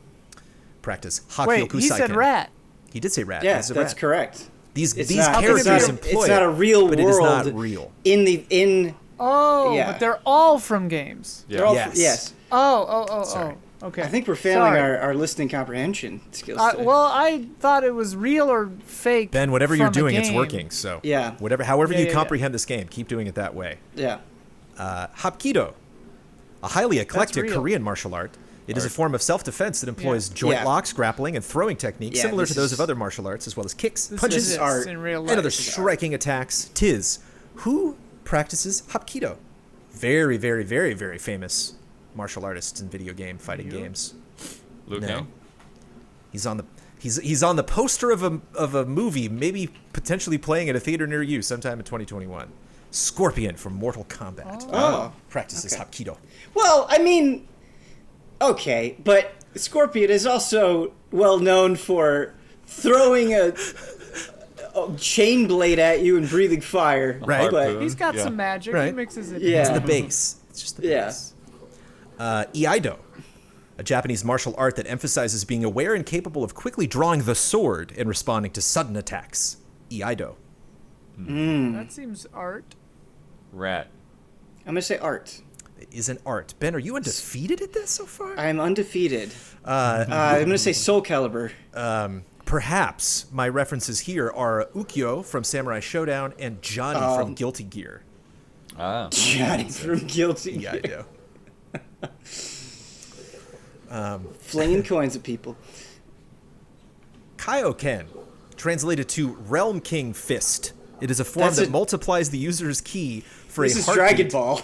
Practice Hakyoku Wait, he Saiken. said rat. He did say rat. Yeah, He's a that's rat. correct. These It's these not- characters it's not- employ it's not a real but it is not world. real. In Oh, Yeah. but they're all from games. Yeah. they're all Yes. yes. Sorry. Okay. I think we're failing Sorry. our listening comprehension skills. today. Well, I thought it was real or fake. Ben, whatever you're from a doing, it's game. working. So Yeah. however Yeah, you yeah, comprehend this game, keep doing it that way. Yeah. Hapkido, a highly eclectic real. Korean martial art. It is a Art. form of self-defense that employs Yeah. joint Yeah. locks, grappling, and throwing techniques Yeah, similar to this those is- of other martial arts, as well as kicks, This punches, exists art. in real life. and other striking attacks. Tis. Who practices Hapkido? Very, very, very, very famous martial artists in video game fighting games. Liu No. Kang? He's on the poster of a movie, maybe potentially playing at a theater near you sometime in 2021. Scorpion from Mortal Kombat. Oh. Practices Okay. Hapkido. Well, I mean, okay, but Scorpion is also well known for throwing a chain blade at you and breathing fire. Right. But Harpoon. He's got Yeah. some magic. He Right. mixes it. Yeah. It's the base. It's just the Yeah. base. Iaido, a Japanese martial art that emphasizes being aware and capable of quickly drawing the sword and responding to sudden attacks. Iaido. That seems art. Rat. I'm gonna say art. It is an art. Ben, are you undefeated at this so far? I'm undefeated. I'm gonna say Soul Calibur. Perhaps my references here are Ukyo from Samurai Showdown and Johnny from Guilty Gear. Ah. Johnny from Guilty. Iaido. Flinging coins at people. Kaioken, translated to Realm King Fist, It is a form That's that a- multiplies the user's ki for This a is heartbeat, Dragon Ball.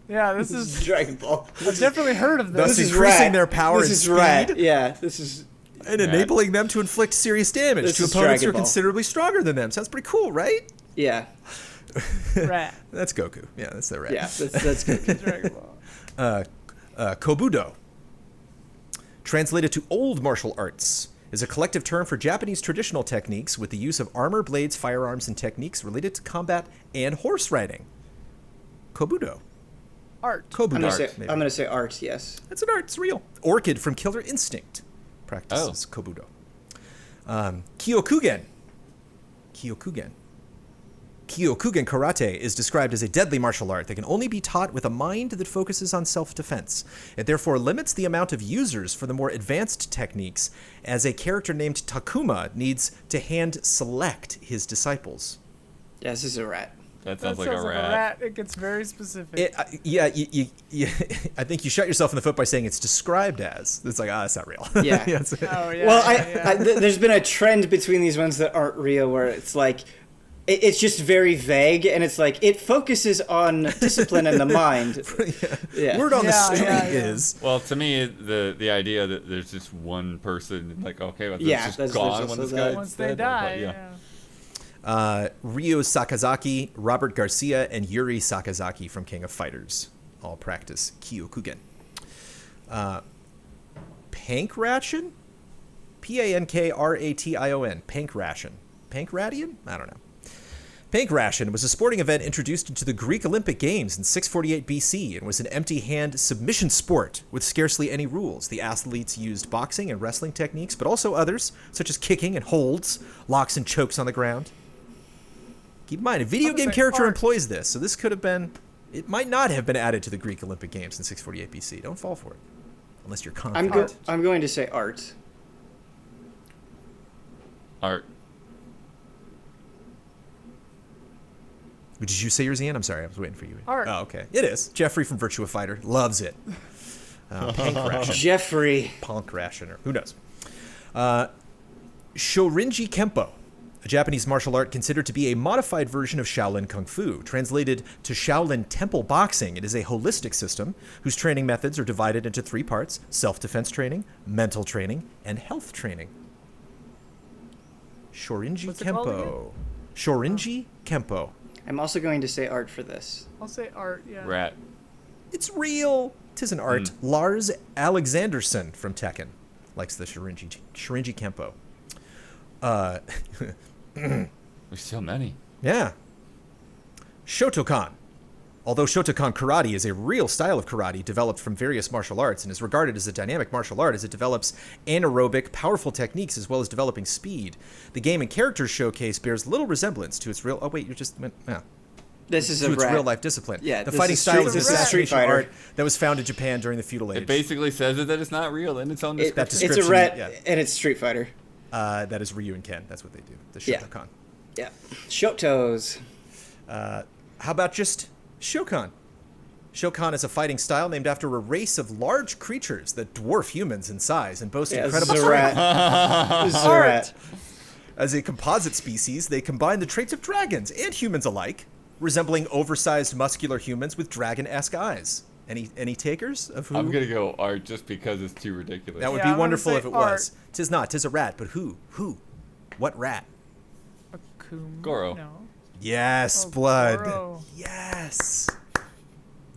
Yeah, this This is is. Dragon Ball. I've definitely heard of Thus this. This is increasing Rat. their power This and is speed. Rat. Yeah, this is. and enabling them to inflict serious damage This to is opponents who Dragon are Ball. considerably stronger than them. Sounds pretty cool, right? Yeah, Rat. That's Goku. Yeah, that's the rat. yeah, that's good. Dragon Ball. Kobudo, translated to old martial arts, is a collective term for Japanese traditional techniques with the use of armor, blades, firearms, and techniques related to combat and horse riding. Kobudo. Art. Kobudo. I'm gonna say art. Yes. That's an art. It's real. Orchid from Killer Instinct practices Kobudo. Kyokugen. Kyokugen karate is described as a deadly martial art that can only be taught with a mind that focuses on self-defense. It therefore limits the amount of users for the more advanced techniques, as a character named Takuma needs to hand select his disciples. Yeah, this is a rat. That That sounds like a rat. It gets very specific. I think you shot yourself in the foot by saying it's described as. It's like, that's not real. Yeah. It's- Oh yeah. Well, yeah. there's been a trend between these ones that aren't real, where it's like, it's just very vague, and it's like it focuses on discipline and the mind. Yeah. Word on the Yeah, street yeah. is Well, to me, the idea that there's just one person, like, okay, well, Yeah, it's there's just gone also when this that. guy Once they die. Yeah. Ryo Sakazaki, Robert Garcia, and Yuri Sakazaki from King of Fighters all practice Kyokugen. Pankration? Pankration. Pankration. Pankratian? I don't know. Pankration was a sporting event introduced into the Greek Olympic Games in 648 BC and was an empty-hand submission sport with scarcely any rules. The athletes used boxing and wrestling techniques, but also others, such as kicking and holds, locks and chokes on the ground. Keep in mind, a video gonna game say character art. employs this, so this could have been... It might not have been added to the Greek Olympic Games in 648 BC. Don't fall for it. Unless you're confident. I'm going to say art. Art. Did you say yours, Ian? I'm sorry, I was waiting for you. Art. Oh, okay. It is. Jeffrey from Virtua Fighter loves it. Pankration. Jeffrey. Pankration, or who knows. Shorinji Kempo, a Japanese martial art considered to be a modified version of Shaolin Kung Fu. Translated to Shaolin Temple Boxing, it is a holistic system whose training methods are divided into 3 parts: self-defense training, mental training, and health training. Shorinji What's it called Kempo. Shorinji Kempo. I'm also going to say art for this. I'll say art. Yeah. Rat. It's real. 'Tis an art. Lars Alexanderson from Tekken likes the Shorinji Kempo. There's so many. Yeah. Shotokan. Although Shotokan karate is a real style of karate developed from various martial arts and is regarded as a dynamic martial art as it develops anaerobic, powerful techniques as well as developing speed, the game and characters showcase bears little resemblance to its real... Oh, wait, you just... Yeah. This is To a its rat. real-life discipline. Yeah, the this fighting is style Street- is this is Street assassination Fighter. art that was found in Japan during the feudal age. It basically says that it's not real in its own That description. It's a description, rat, yeah. and it's Street Fighter. That is Ryu and Ken. That's what they do. The Yeah. Shotokan. Yeah. Shotos. How about just Shokan? Shokan is a fighting style named after a race of large creatures that dwarf humans in size and boast Yeah, this incredible is a strength. rat. This is a rat. As a composite species, they combine the traits of dragons and humans alike, resembling oversized muscular humans with dragon-esque eyes. Any takers of who? I'm gonna go art just because it's too ridiculous. That would Yeah, be I'm gonna wonderful say if it art. was. Tis not. Tis a rat, but who? Who? What rat? Akuma? Goro. No. Yes, Oh, blood. Goro. Yes.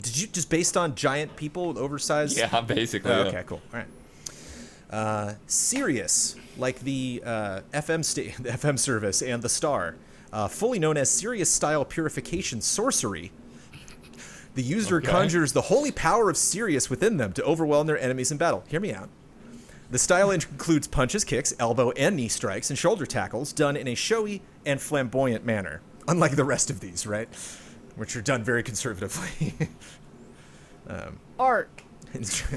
Did you just based on giant people with oversized? Yeah, basically. Oh, yeah. okay, cool. All right. Sirius, like the the FM service and the Star, fully known as Sirius style purification sorcery. The user Okay. conjures the holy power of Sirius within them to overwhelm their enemies in battle. Hear me out. The style includes punches, kicks, elbow and knee strikes, and shoulder tackles done in a showy and flamboyant manner, unlike the rest of these, right? Which are done very conservatively. Art. That's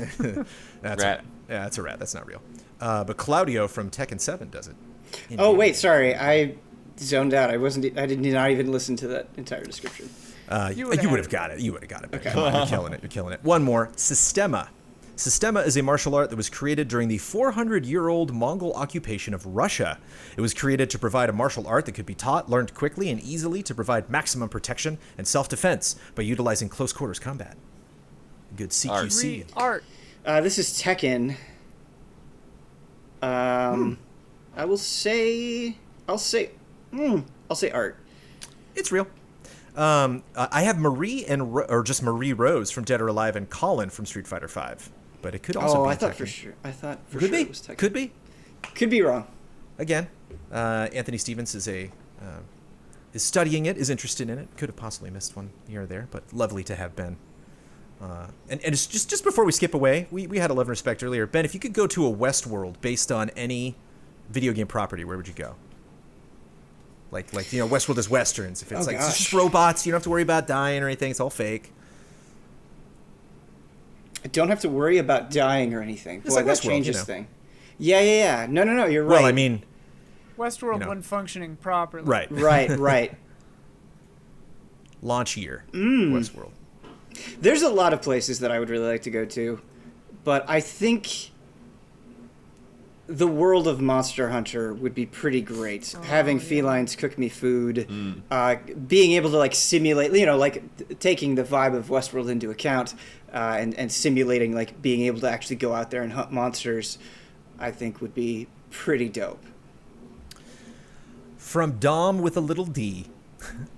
Rat. Yeah, that's a rat. That's not real. But Claudio from Tekken 7 does it. Oh Indeed. wait, sorry, I zoned out. I did not even listen to that entire description. You would've would had have it. got it. You would have got it. Okay. Come on, you're killing it. You're killing it. One more. Sistema. Sistema is a martial art that was created during the 400-year-old Mongol occupation of Russia. It was created to provide a martial art that could be taught, learned quickly, and easily to provide maximum protection and self-defense by utilizing close-quarters combat. Good CQC. Art. This is Tekken. I'll say art. It's real. I have Marie or just Marie Rose from Dead or Alive and Colin from Street Fighter V, but it could also be I thought Tekken. for sure. I thought for Could sure be. it was Tekken. Could be. Could be wrong. Again, Anthony Stevens is studying it, is interested in it. Could have possibly missed one here or there, but lovely to have Ben. And it's just before we skip away, we had a love and respect earlier. Ben, if you could go to a Westworld based on any video game property, where would you go? Like Westworld is westerns. If it's it's just robots, you don't have to worry about dying or anything. It's all fake. I don't have to worry about dying or anything. It's Boy, like that Westworld, changes thing. Yeah. No, you're right. Well, I mean, Westworld wasn't functioning properly. right. Right. Launch year, Westworld. There's a lot of places that I would really like to go to, but I think the world of Monster Hunter would be pretty great. Having felines cook me food, being able to simulate, taking the vibe of Westworld into account, and simulating being able to actually go out there and hunt monsters, I think would be pretty dope. From Dom with a little D.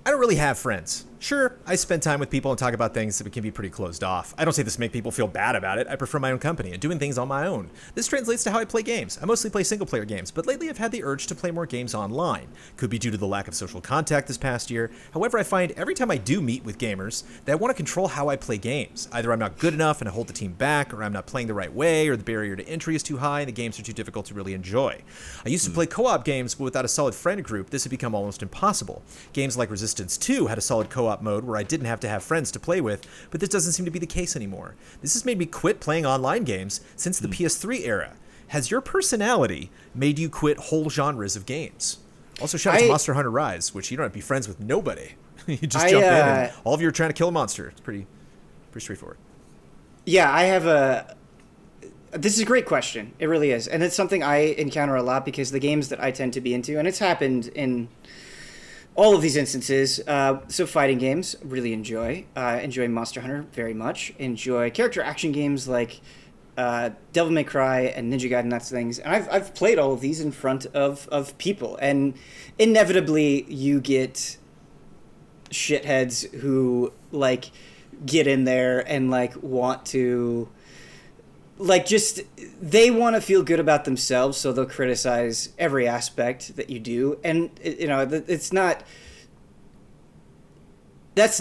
I don't really have friends. Sure, I spend time with people and talk about things that can be pretty closed off. I don't say this to make people feel bad about it. I prefer my own company and doing things on my own. This translates to how I play games. I mostly play single-player games, but lately I've had the urge to play more games online. Could be due to the lack of social contact this past year. However, I find every time I do meet with gamers that I want to control how I play games. Either I'm not good enough and I hold the team back, or I'm not playing the right way, or the barrier to entry is too high and the games are too difficult to really enjoy. I used to play co-op games, but without a solid friend group, this had become almost impossible. Games like Resistance 2 had a solid co-op mode where I didn't have to have friends to play with, but this doesn't seem to be the case anymore. This has made me quit playing online games since the PS3 era. Has your personality made you quit whole genres of games? Also, shout out to Monster Hunter Rise, which you don't have to be friends with nobody. You just jump in and all of you are trying to kill a monster. It's pretty straightforward. Yeah, I have this is a great question. It really is. And it's something I encounter a lot because the games that I tend to be into, and it's happened in all of these instances. So fighting games, really enjoy. Enjoy Monster Hunter very much. Enjoy character action games like Devil May Cry and Ninja Gaiden, that's things. And I've played all of these in front of people. And inevitably you get shitheads who get in there and want to they want to feel good about themselves, so they'll criticize every aspect that you do. And that's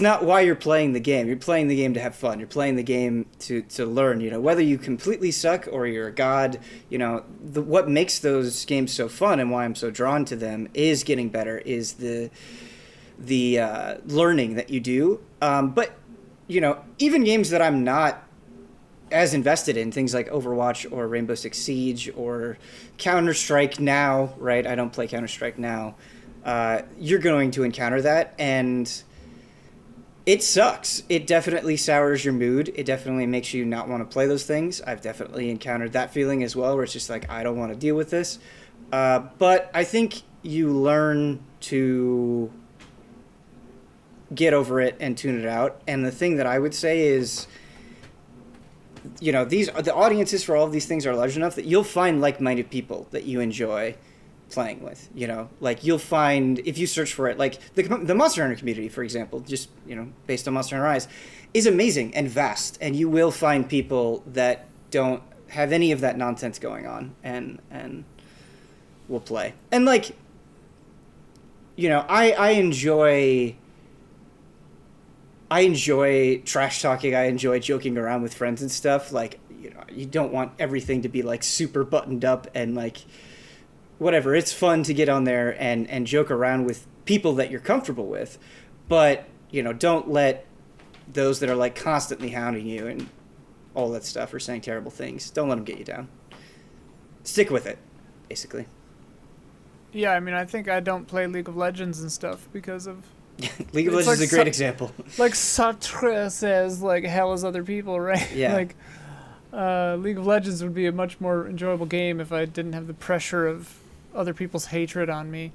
not why you're playing the game. You're playing the game to have fun. You're playing the game to learn, whether you completely suck or you're a god, what makes those games so fun and why I'm so drawn to them is getting better, is the learning that you do. But even games that I'm not as invested in, things like Overwatch or Rainbow Six Siege or Counter-Strike now, right? I don't play Counter-Strike now. You're going to encounter that, and it sucks. It definitely sours your mood. It definitely makes you not want to play those things. I've definitely encountered that feeling as well, where it's just I don't want to deal with this. But I think you learn to get over it and tune it out. And the thing that I would say is, the audiences for all of these things are large enough that you'll find like-minded people that you enjoy playing with. You'll find, if you search for it, the Monster Hunter community, for example, just based on Monster Hunter Rise, is amazing and vast, and you will find people that don't have any of that nonsense going on and will play. And I enjoy trash talking. I enjoy joking around with friends and stuff. You don't want everything to be super buttoned up and whatever. It's fun to get on there and joke around with people that you're comfortable with, but don't let those that are constantly hounding you and all that stuff or saying terrible things, don't let them get you down. Stick with it, basically. Yeah, I mean, I think I don't play League of Legends and stuff because of League of Legends is a great example. Sartre says, hell is other people, right? Yeah. League of Legends would be a much more enjoyable game if I didn't have the pressure of other people's hatred on me.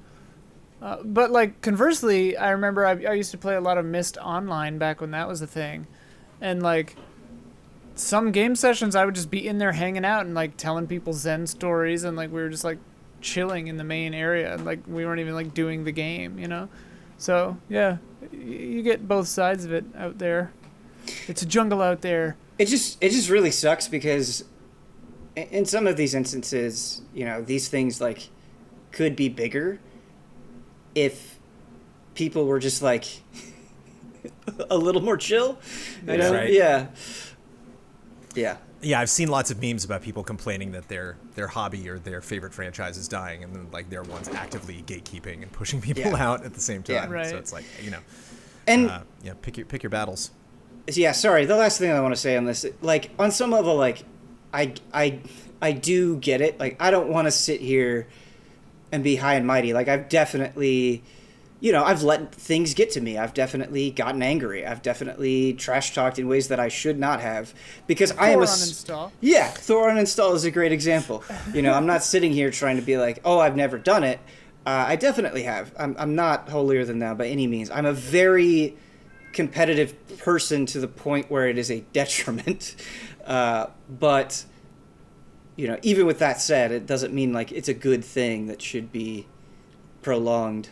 But like conversely, I remember I used to play a lot of Myst Online back when that was a thing, and like some game sessions I would just be in there hanging out and like telling people Zen stories, and like we were just like chilling in the main area, and like we weren't even like doing the game, you know. So yeah, you get both sides of it out there. It's a jungle out there. It just really sucks because in some of these instances, you know, these things like could be bigger if people were just like a little more chill. You know? Right. Yeah. Yeah, I've seen lots of memes about people complaining that their hobby or their favorite franchise is dying, and then like they're ones actively gatekeeping and pushing people out at the same time. Yeah. Right. So it's like, you know, And pick your battles. yeah, sorry. The last thing I want to say on this, like on some level, like I do get it. Like I don't want to sit here and be high and mighty. Like I've definitely, you know, I've let things get to me. I've definitely gotten angry. I've definitely trash talked in ways that I should not have because I am a uninstall. Yeah, Thor uninstall is a great example. You know, I'm not sitting here trying to be like, oh, I've never done it. I definitely have. I'm not holier than thou by any means. I'm a very competitive person to the point where it is a detriment. But, you know, even with that said, it doesn't mean like it's a good thing that should be prolonged.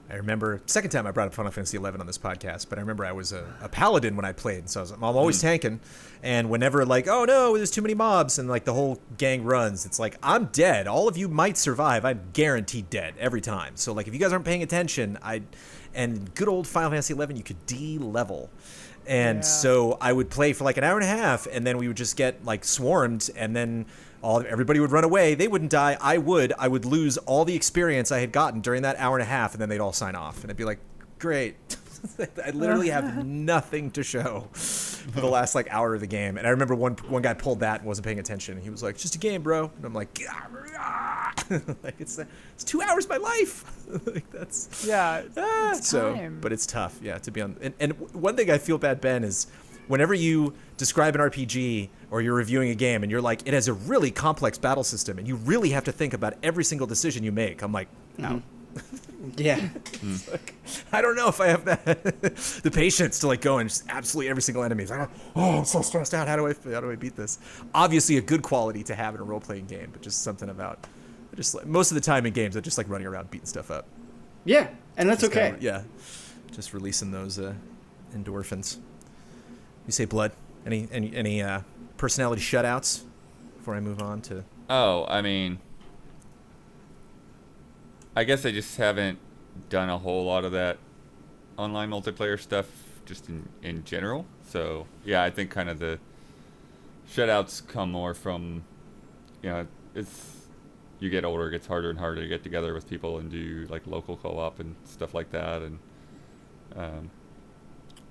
I remember second time I brought up Final Fantasy XI on this podcast, but I remember I was a paladin when I played, so I'm always tanking. And whenever like, oh no, there's too many mobs, and like the whole gang runs, it's like I'm dead. All of you might survive. I'm guaranteed dead every time. So like if you guys aren't paying attention, and good old Final Fantasy XI, you could de-level. And so I would play for like an hour and a half, and then we would just get like swarmed, and then everybody would run away. They wouldn't die. I would lose all the experience I had gotten during that hour and a half, and then they'd all sign off. And I'd be like, great. I literally have nothing to show for the last like hour of the game. And I remember one guy pulled that and wasn't paying attention. He was like, it's just a game, bro. And I'm like, like it's 2 hours of my life. Like that's It's so time. but it's tough, yeah, to be on. And one thing I feel bad, Ben, is whenever you describe an RPG or you're reviewing a game and you're like, it has a really complex battle system and you really have to think about every single decision you make, I'm like, no. Yeah. Like, I don't know if I have the patience to like go and just absolutely every single enemy. It's like, oh, I'm so stressed out. How do I beat this? Obviously, a good quality to have in a role playing game, but just something about just like, most of the time in games, I just like running around beating stuff up. Yeah, and that's Just okay. kinda, just releasing those endorphins. You say blood. Any personality shutouts before I move on to? Oh, I mean, I guess I just haven't done a whole lot of that online multiplayer stuff just in general. So, yeah, I think kind of the shutouts come more from, you know, you get older, it gets harder and harder to get together with people and do, like, local co-op and stuff like that.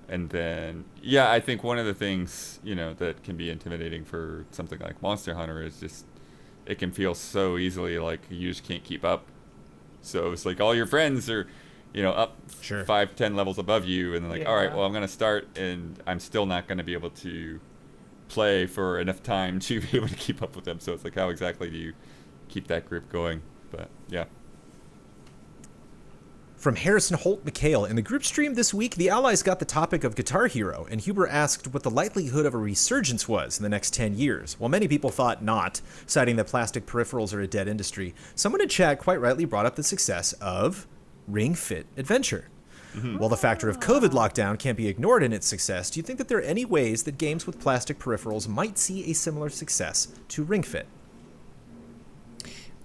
And then, yeah, I think one of the things, you know, that can be intimidating for something like Monster Hunter is just, it can feel so easily like you just can't keep up. So it's like all your friends are, you know, up 5-10 levels above you, and they're like, all right, well, I'm going to start, and I'm still not going to be able to play for enough time to be able to keep up with them. So it's like, how exactly do you keep that group going? But, yeah. From Harrison Holt McHale, in the group stream this week, the Allies got the topic of Guitar Hero, and Huber asked what the likelihood of a resurgence was in the next 10 years. While many people thought not, citing that plastic peripherals are a dead industry, someone in chat quite rightly brought up the success of Ring Fit Adventure. Mm-hmm. While the factor of COVID lockdown can't be ignored in its success, do you think that there are any ways that games with plastic peripherals might see a similar success to Ring Fit?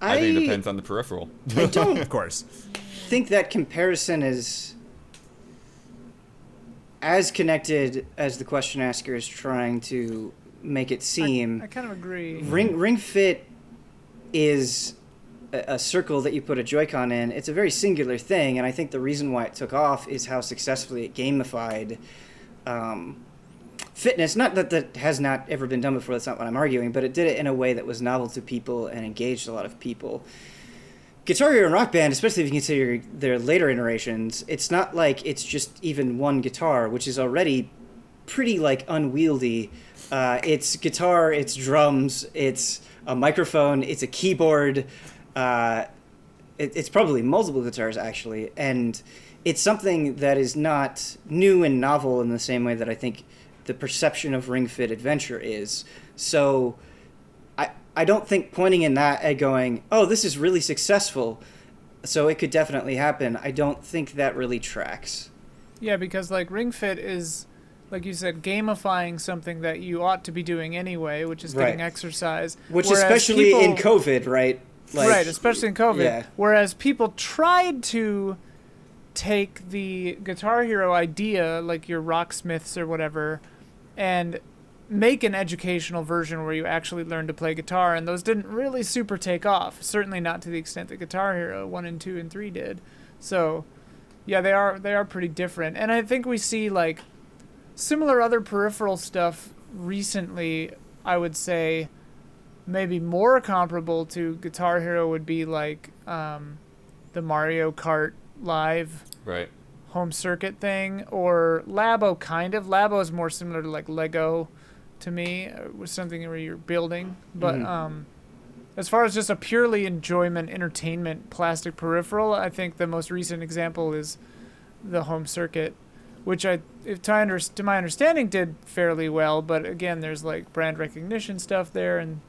I think it depends on the peripheral. I don't Of course. think that comparison is as connected as the question asker is trying to make it seem. I kind of agree. Ring Fit is a circle that you put a Joy-Con in. It's a very singular thing, and I think the reason why it took off is how successfully it gamified fitness. Not that that has not ever been done before, that's not what I'm arguing, but it did it in a way that was novel to people and engaged a lot of people. Guitar Hero and Rock Band, especially if you consider their later iterations, it's not like it's just even one guitar, which is already pretty like unwieldy. It's guitar, it's drums, it's a microphone, it's a keyboard. It's probably multiple guitars, actually. And it's something that is not new and novel in the same way that I think the perception of Ring Fit Adventure is. So I don't think pointing in that and going, oh, this is really successful, so it could definitely happen, I don't think that really tracks. Yeah, because like Ring Fit is, like you said, gamifying something that you ought to be doing anyway, which is getting exercise. Which especially in COVID, right? Like, right, especially in COVID. Yeah. Whereas people tried to take the Guitar Hero idea, like your Rocksmiths or whatever, and make an educational version where you actually learn to play guitar, and those didn't really super take off. Certainly not to the extent that Guitar Hero 1 and 2 and 3 did. So, yeah, they are pretty different. And I think we see like similar other peripheral stuff recently. I would say maybe more comparable to Guitar Hero would be like the Mario Kart Live Right. home circuit thing, or Labo kind of. Labo is more similar to like Lego to me, with something where you're building. But as far as just a purely enjoyment, entertainment plastic peripheral, I think the most recent example is the home circuit, which to my understanding did fairly well. But again, there's like brand recognition stuff there, and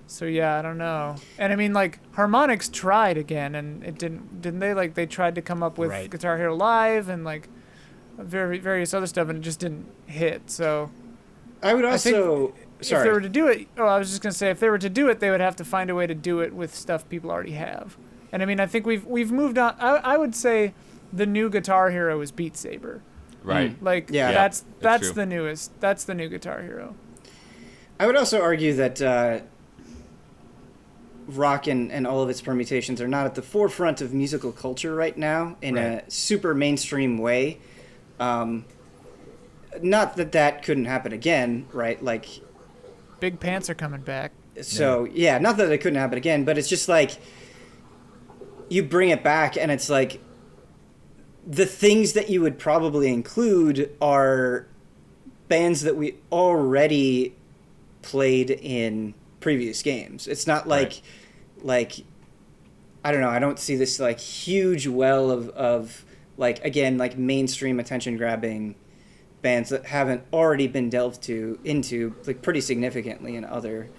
so yeah, I don't know. And I mean, like Harmonix tried again, and it didn't they? Like they tried to come up with Guitar Hero Live and like various other stuff, and it just didn't hit. So I would also, if they were to do it, I was just gonna say, if they were to do it, they would have to find a way to do it with stuff people already have. And I mean, I think we've moved on. I would say the new Guitar Hero is Beat Saber. Right. Like that's the newest. That's the new Guitar Hero. I would also argue that rock and all of its permutations are not at the forefront of musical culture right now in a super mainstream way. Not that couldn't happen again, right? Like, Big Pants are coming back. So yeah, not that it couldn't happen again, but it's just like you bring it back, and it's like the things that you would probably include are bands that we already played in previous games. It's not like I don't know, I don't see this like huge well of like, again, like mainstream attention grabbing bands that haven't already been delved into like pretty significantly in other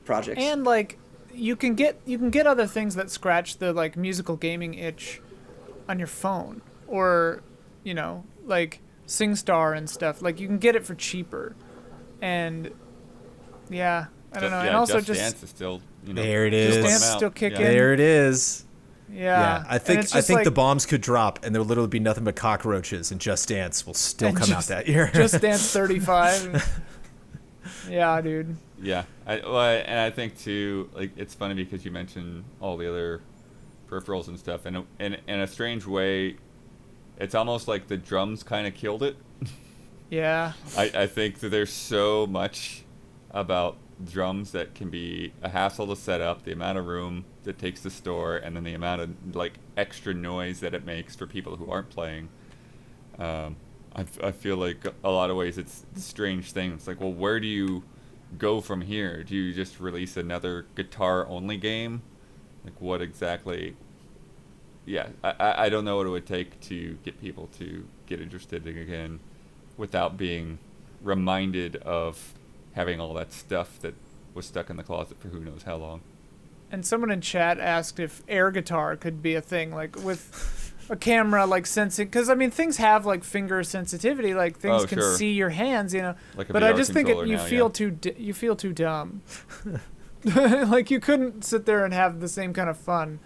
projects. And like you can get other things that scratch the like musical gaming itch on your phone, or you know, like SingStar and stuff. Like you can get it for cheaper. And yeah, I don't know. And also Just Dance is still, there it is. Just Dance is still kicking. There it is. Yeah. I think like, the bombs could drop and there will literally be nothing but cockroaches, and Just Dance will still come out that year. Just Dance 35. Yeah, dude. Yeah. And I think too, like, it's funny because you mentioned all the other peripherals and stuff, and in a strange way, it's almost like the drums kind of killed it. Yeah. I think that there's so much about drums that can be a hassle to set up, the amount of room that takes to store, and then the amount of like extra noise that it makes for people who aren't playing. I feel like a lot of ways it's a strange thing. It's like, well, where do you go from here? Do you just release another guitar-only game? Like, what exactly? Yeah, I don't know what it would take to get people to get interested again without being reminded of having all that stuff that was stuck in the closet for who knows how long. And someone in chat asked if air guitar could be a thing, like with a camera, like sensing, because I mean things have like finger sensitivity, like things can see your hands, you know. Like a but VR I just think you feel too dumb. Like you couldn't sit there and have the same kind of fun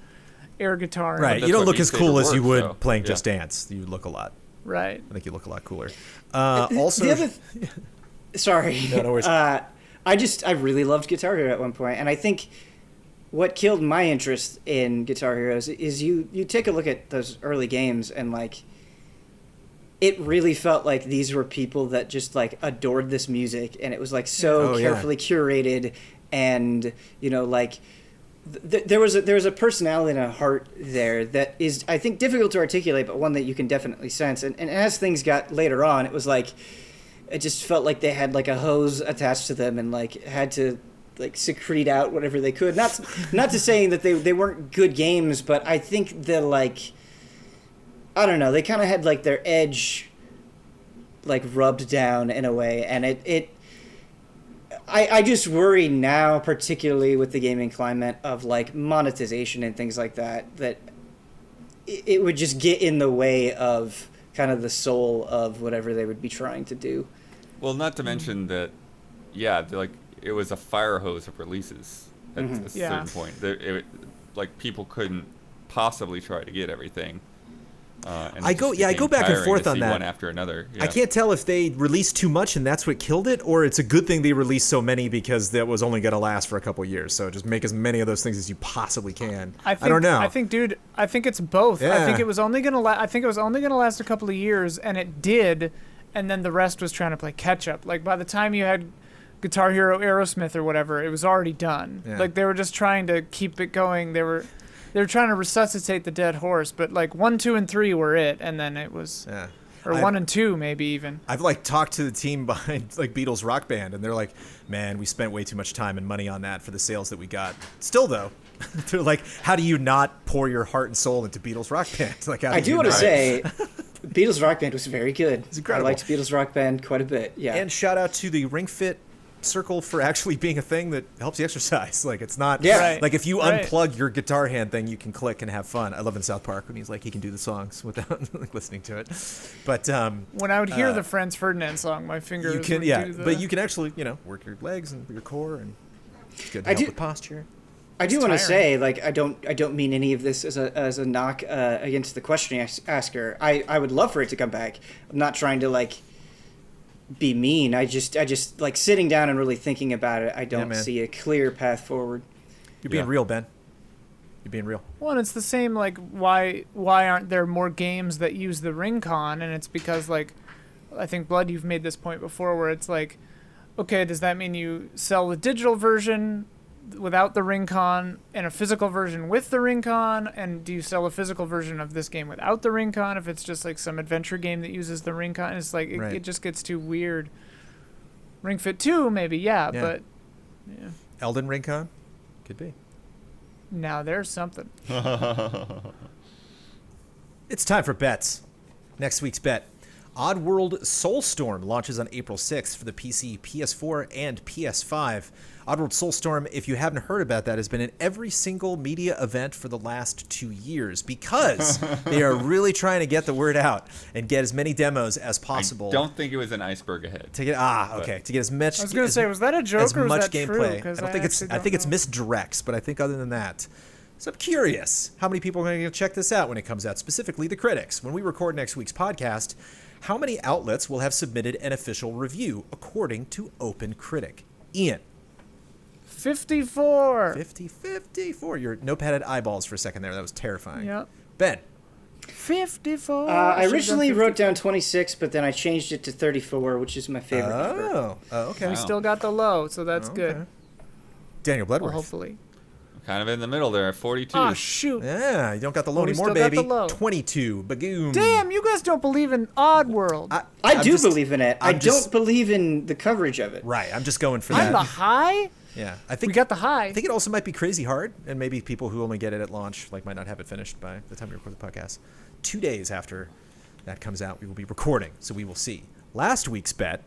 air guitar. Right, you don't look as cool as you would playing Just Dance. You look a lot. Right. I think you look a lot cooler. Also, sorry. No worries. I really loved Guitar Hero at one point, and I think what killed my interest in Guitar Heroes is you take a look at those early games, and like it really felt like these were people that just like adored this music, and it was like so carefully curated, and you know, like there was a personality and a heart there that is, I think, difficult to articulate, but one that you can definitely sense. And as things got later on, it was like it just felt like they had like a hose attached to them and like had to like secrete out whatever they could. Not to saying that they weren't good games, but I think the like, I don't know, they kind of had like their edge like rubbed down in a way, and I just worry now, particularly with the gaming climate of like monetization and things like that, that it would just get in the way of kind of the soul of whatever they would be trying to do. Well, not to mention that, yeah, like it was a fire hose of releases at a certain point. Like people couldn't possibly try to get everything. I go back and forth on that. One after another. Yeah. I can't tell if they released too much and that's what killed it, or it's a good thing they released so many because that was only going to last for a couple of years. So just make as many of those things as you possibly can. I don't know. I think it's both. Yeah. I think it was only going to last a couple of years, and it did, and then the rest was trying to play catch up. Like by the time you had Guitar Hero Aerosmith or whatever, it was already done. Yeah. Like they were just trying to keep it going. They were trying to resuscitate the dead horse, but like 1, 2, and 3 were it, and then it was, or 1 and 2 maybe even. I've like talked to the team behind like Beatles Rock Band, and they're like, "Man, we spent way too much time and money on that for the sales that we got." Still though, they're like, "How do you not pour your heart and soul into Beatles Rock Band?" Like, I do want to say, Beatles Rock Band was very good. It's incredible. I liked Beatles Rock Band quite a bit. Yeah, and shout out to the Ring Fit Circle for actually being a thing that helps you exercise. Like it's not like if you unplug your guitar hand thing, you can click and have fun. I love in South Park when he's like he can do the songs without like listening to it. But when I would hear the Franz Ferdinand song, my fingers would do the... but you can actually work your legs and your core, and it's good to help with posture. I do want to say, like, I don't mean any of this as a knock against the question asker. I would love for it to come back. I'm not trying to like be mean. I just like sitting down and really thinking about it. I don't see a clear path forward. You're being real, Ben. You're being real. Well, and it's the same. Like, why aren't there more games that use the ring con? And it's because, like, I think Blood, you've made this point before, where it's like, okay, does that mean you sell the digital version without the ring con and a physical version with the ring con? And do you sell a physical version of this game without the ring con if it's just like some adventure game that uses the ring con? It's like it just gets too weird. Ring Fit 2 maybe, but Elden Ring con could be. Now there's something. It's time for bets. Next week's bet: Oddworld Soulstorm launches on April 6th for the PC, PS4, and PS5. Oddworld Soulstorm, if you haven't heard about that, has been in every single media event for the last 2 years because they are really trying to get the word out and get as many demos as possible. I don't think it was an iceberg ahead. To get to get as much. I was going to say, was that a joke or was that gameplay. true? I think it's misdirects, but I think other than that. So I'm curious how many people are going to check this out when it comes out, specifically the critics. When we record next week's podcast, how many outlets will have submitted an official review according to OpenCritic? Ian. 54. 54. Your notepadded eyeballs for a second there. That was terrifying. Yep. Ben. 54. I originally wrote down 26, but then I changed it to 34, which is my favorite number. Oh, okay. We still got the low, so that's good. Daniel Bloodworth. Well, hopefully. Kind of in the middle there, 42. Oh, shoot. Yeah, you don't got the low anymore, still got baby. the low. 22. Bagoom. Damn, you guys don't believe in Oddworld. I do believe in it. I don't believe in the coverage of it. Right, I'm just going for that. I'm the high? Yeah, I think we got the high. I think it also might be crazy hard, and maybe people who only get it at launch might not have it finished by the time we record the podcast. 2 days after that comes out, we will be recording, so we will see. Last week's bet: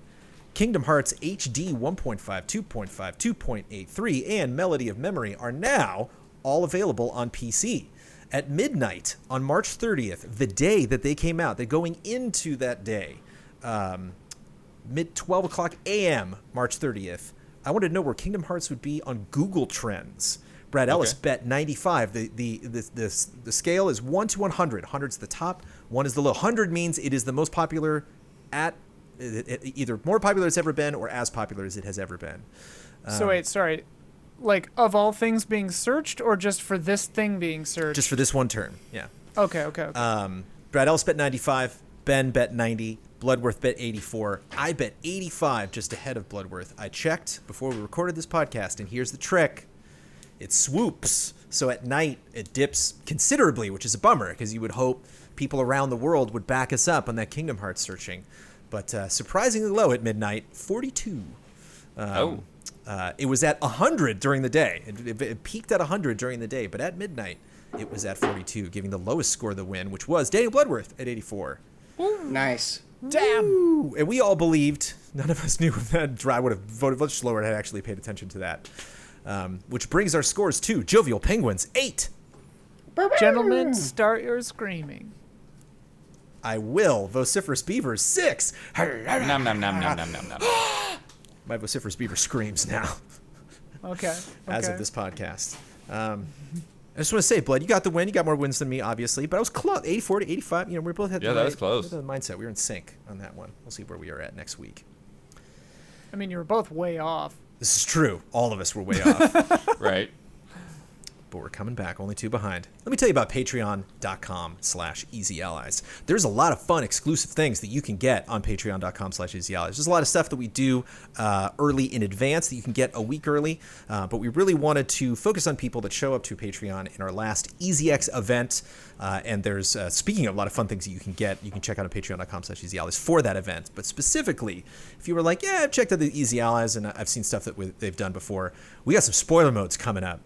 Kingdom Hearts HD 1.5, 2.5, 2.83, and Melody of Memory are now all available on PC. At midnight on March 30th, the day that they came out, they're going into that day, 12 o'clock a.m. March 30th. I wanted to know where Kingdom Hearts would be on Google Trends. Brad Ellis bet 95. The scale is 1 to 100. 100's the top, 1 is the low. 100 means it is the most popular either more popular it's ever been or as popular as it has ever been. So wait, sorry. Like, of all things being searched, or just for this thing being searched? Just for this one term, yeah. Okay. Brad Ellis bet 95. Ben bet 90. Bloodworth bet 84. I bet 85, just ahead of Bloodworth. I checked before we recorded this podcast, and here's the trick. It swoops. So at night, it dips considerably, which is a bummer, because you would hope people around the world would back us up on that Kingdom Hearts searching. but surprisingly low at midnight, 42. It was at 100 during the day. It peaked at 100 during the day, but at midnight, it was at 42, giving the lowest score the win, which was Daniel Bloodworth at 84. Nice. Damn. Ooh, and we all believed, none of us knew that I would have voted much slower had actually paid attention to that. Which brings our scores to Jovial Penguins, 8. Gentlemen, start your screaming. I will. Vociferous Beavers, 6. Nom, nom, nom, nom, nom, nom, nom. My Vociferous Beaver screams now. Okay. As of this podcast. I just want to say, Blood, you got the win. You got more wins than me, obviously, but I was close. 84 to 85. We both had that was close. the mindset. We were in sync on that one. We'll see where we are at next week. I mean, you were both way off. This is true. All of us were way off. Right. But we're coming back, only 2 behind. Let me tell you about patreon.com/easyallies. There's a lot of fun exclusive things that you can get on patreon.com/easyallies. There's a lot of stuff that we do early in advance that you can get a week early, but we really wanted to focus on people that show up to Patreon in our last EasyX event. And there's, speaking of a lot of fun things that you can get, you can check out on patreon.com/easyallies for that event. But specifically, if you were like, yeah, I've checked out the Easy Allies and I've seen stuff that they've done before, we got some spoiler modes coming up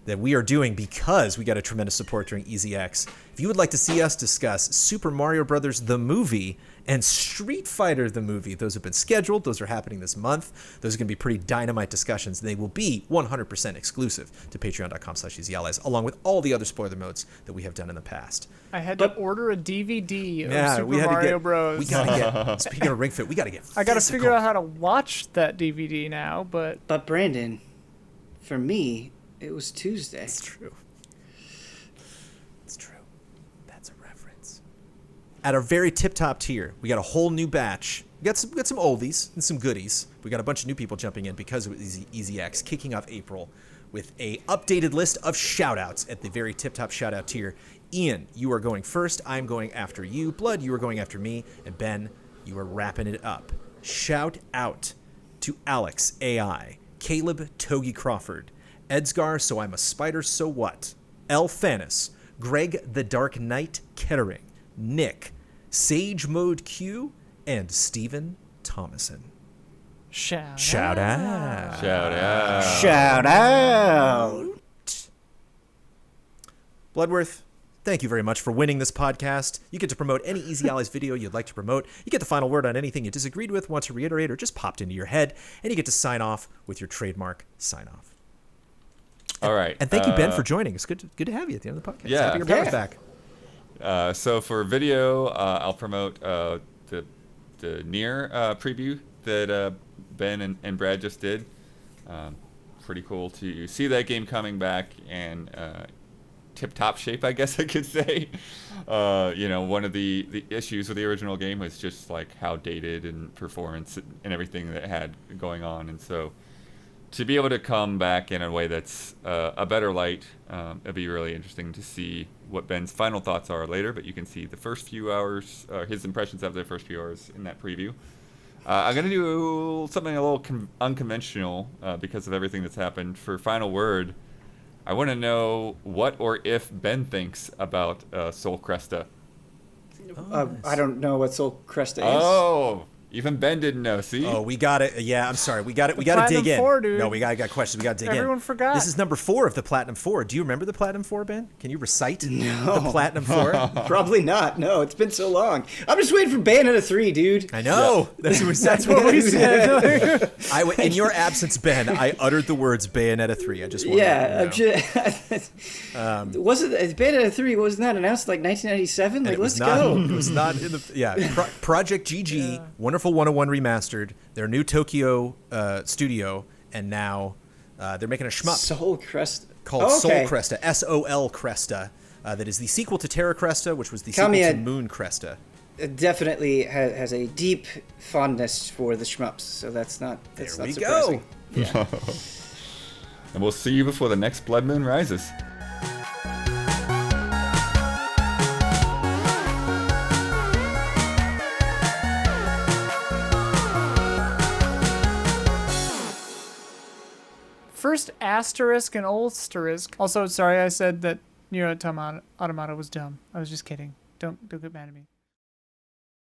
that we are doing because we got a tremendous support during EasyX. If you would like to see us discuss Super Mario Brothers the movie and Street Fighter the movie, those have been scheduled. Those are happening this month. Those are going to be pretty dynamite discussions. They will be 100% exclusive to patreon.com/easyallies, along with all the other spoiler modes that we have done in the past. I had to order a DVD of Super Mario Bros. We got to get, speaking of Ring Fit, we got to get I got to figure out how to watch that DVD now, but Brandon, for me, it was Tuesday. It's true. It's true. That's a reference. At our very tip-top tier, we got a whole new batch. We got some oldies and some goodies. We got a bunch of new people jumping in because of EasyX, kicking off April with a updated list of shout-outs at the very tip-top shout-out tier. Ian, you are going first. I'm going after you. Blood, you are going after me. And Ben, you are wrapping it up. Shout out to Alex AI, Caleb Togi Crawford, Edsgar, So I'm a Spider, So What, L. Thanis, Greg the Dark Knight Kettering, Nick, Sage Mode Q, and Stephen Thomason. shout out. Shout out. Shout out. Bloodworth, thank you very much for winning this podcast. You get to promote any Easy Allies video you'd like to promote. You get the final word on anything you disagreed with, want to reiterate, or just popped into your head. And you get to sign off with your trademark sign-off. All right. And thank you, Ben, for joining. It's good to have you at the end of the podcast. Yeah. Happy your brother's back. So for video, I'll promote the Nier preview that Ben and Brad just did. Pretty cool to see that game coming back and tip-top shape, I guess I could say. One of the issues with the original game was just like how dated and performance and everything that it had going on, and so to be able to come back in a way that's a better light, it'd be really interesting to see what Ben's final thoughts are later, but you can see the first few hours, his impressions of the first few hours in that preview. I'm going to do something a little unconventional because of everything that's happened. For final word, I want to know what or if Ben thinks about Soul Cresta. I don't know what Soul Cresta is. Oh, even Ben didn't know. See? Oh, we got it. Yeah, I'm sorry. We got it. We got to dig in. 4, dude. No, we got questions. We got to dig in. Everyone forgot. This is number 4 of the Platinum 4. Do you remember the Platinum 4, Ben? Can you recite No. the Platinum 4? Probably not. No, it's been so long. I'm just waiting for Bayonetta 3, dude. I know. Yeah. That's what we said. In your absence, Ben, I uttered the words Bayonetta 3. I just wanted to know. Wasn't Bayonetta 3 wasn't that announced like 1997? Like, let's go. It was not in the Project GG, Wonderful 101 remastered. Their new Tokyo studio, and now they're making a shmup Soul Cresta called Soul Cresta, SOL Cresta. That is the sequel to Terra Cresta, which was the sequel to Moon Cresta. It definitely has a deep fondness for the shmups, so that's not surprising. Yeah. And we'll see you before the next Blood Moon rises. First asterisk and asterisk. Also, sorry I said that Nier Automata was dumb. I was just kidding. Don't get mad at me.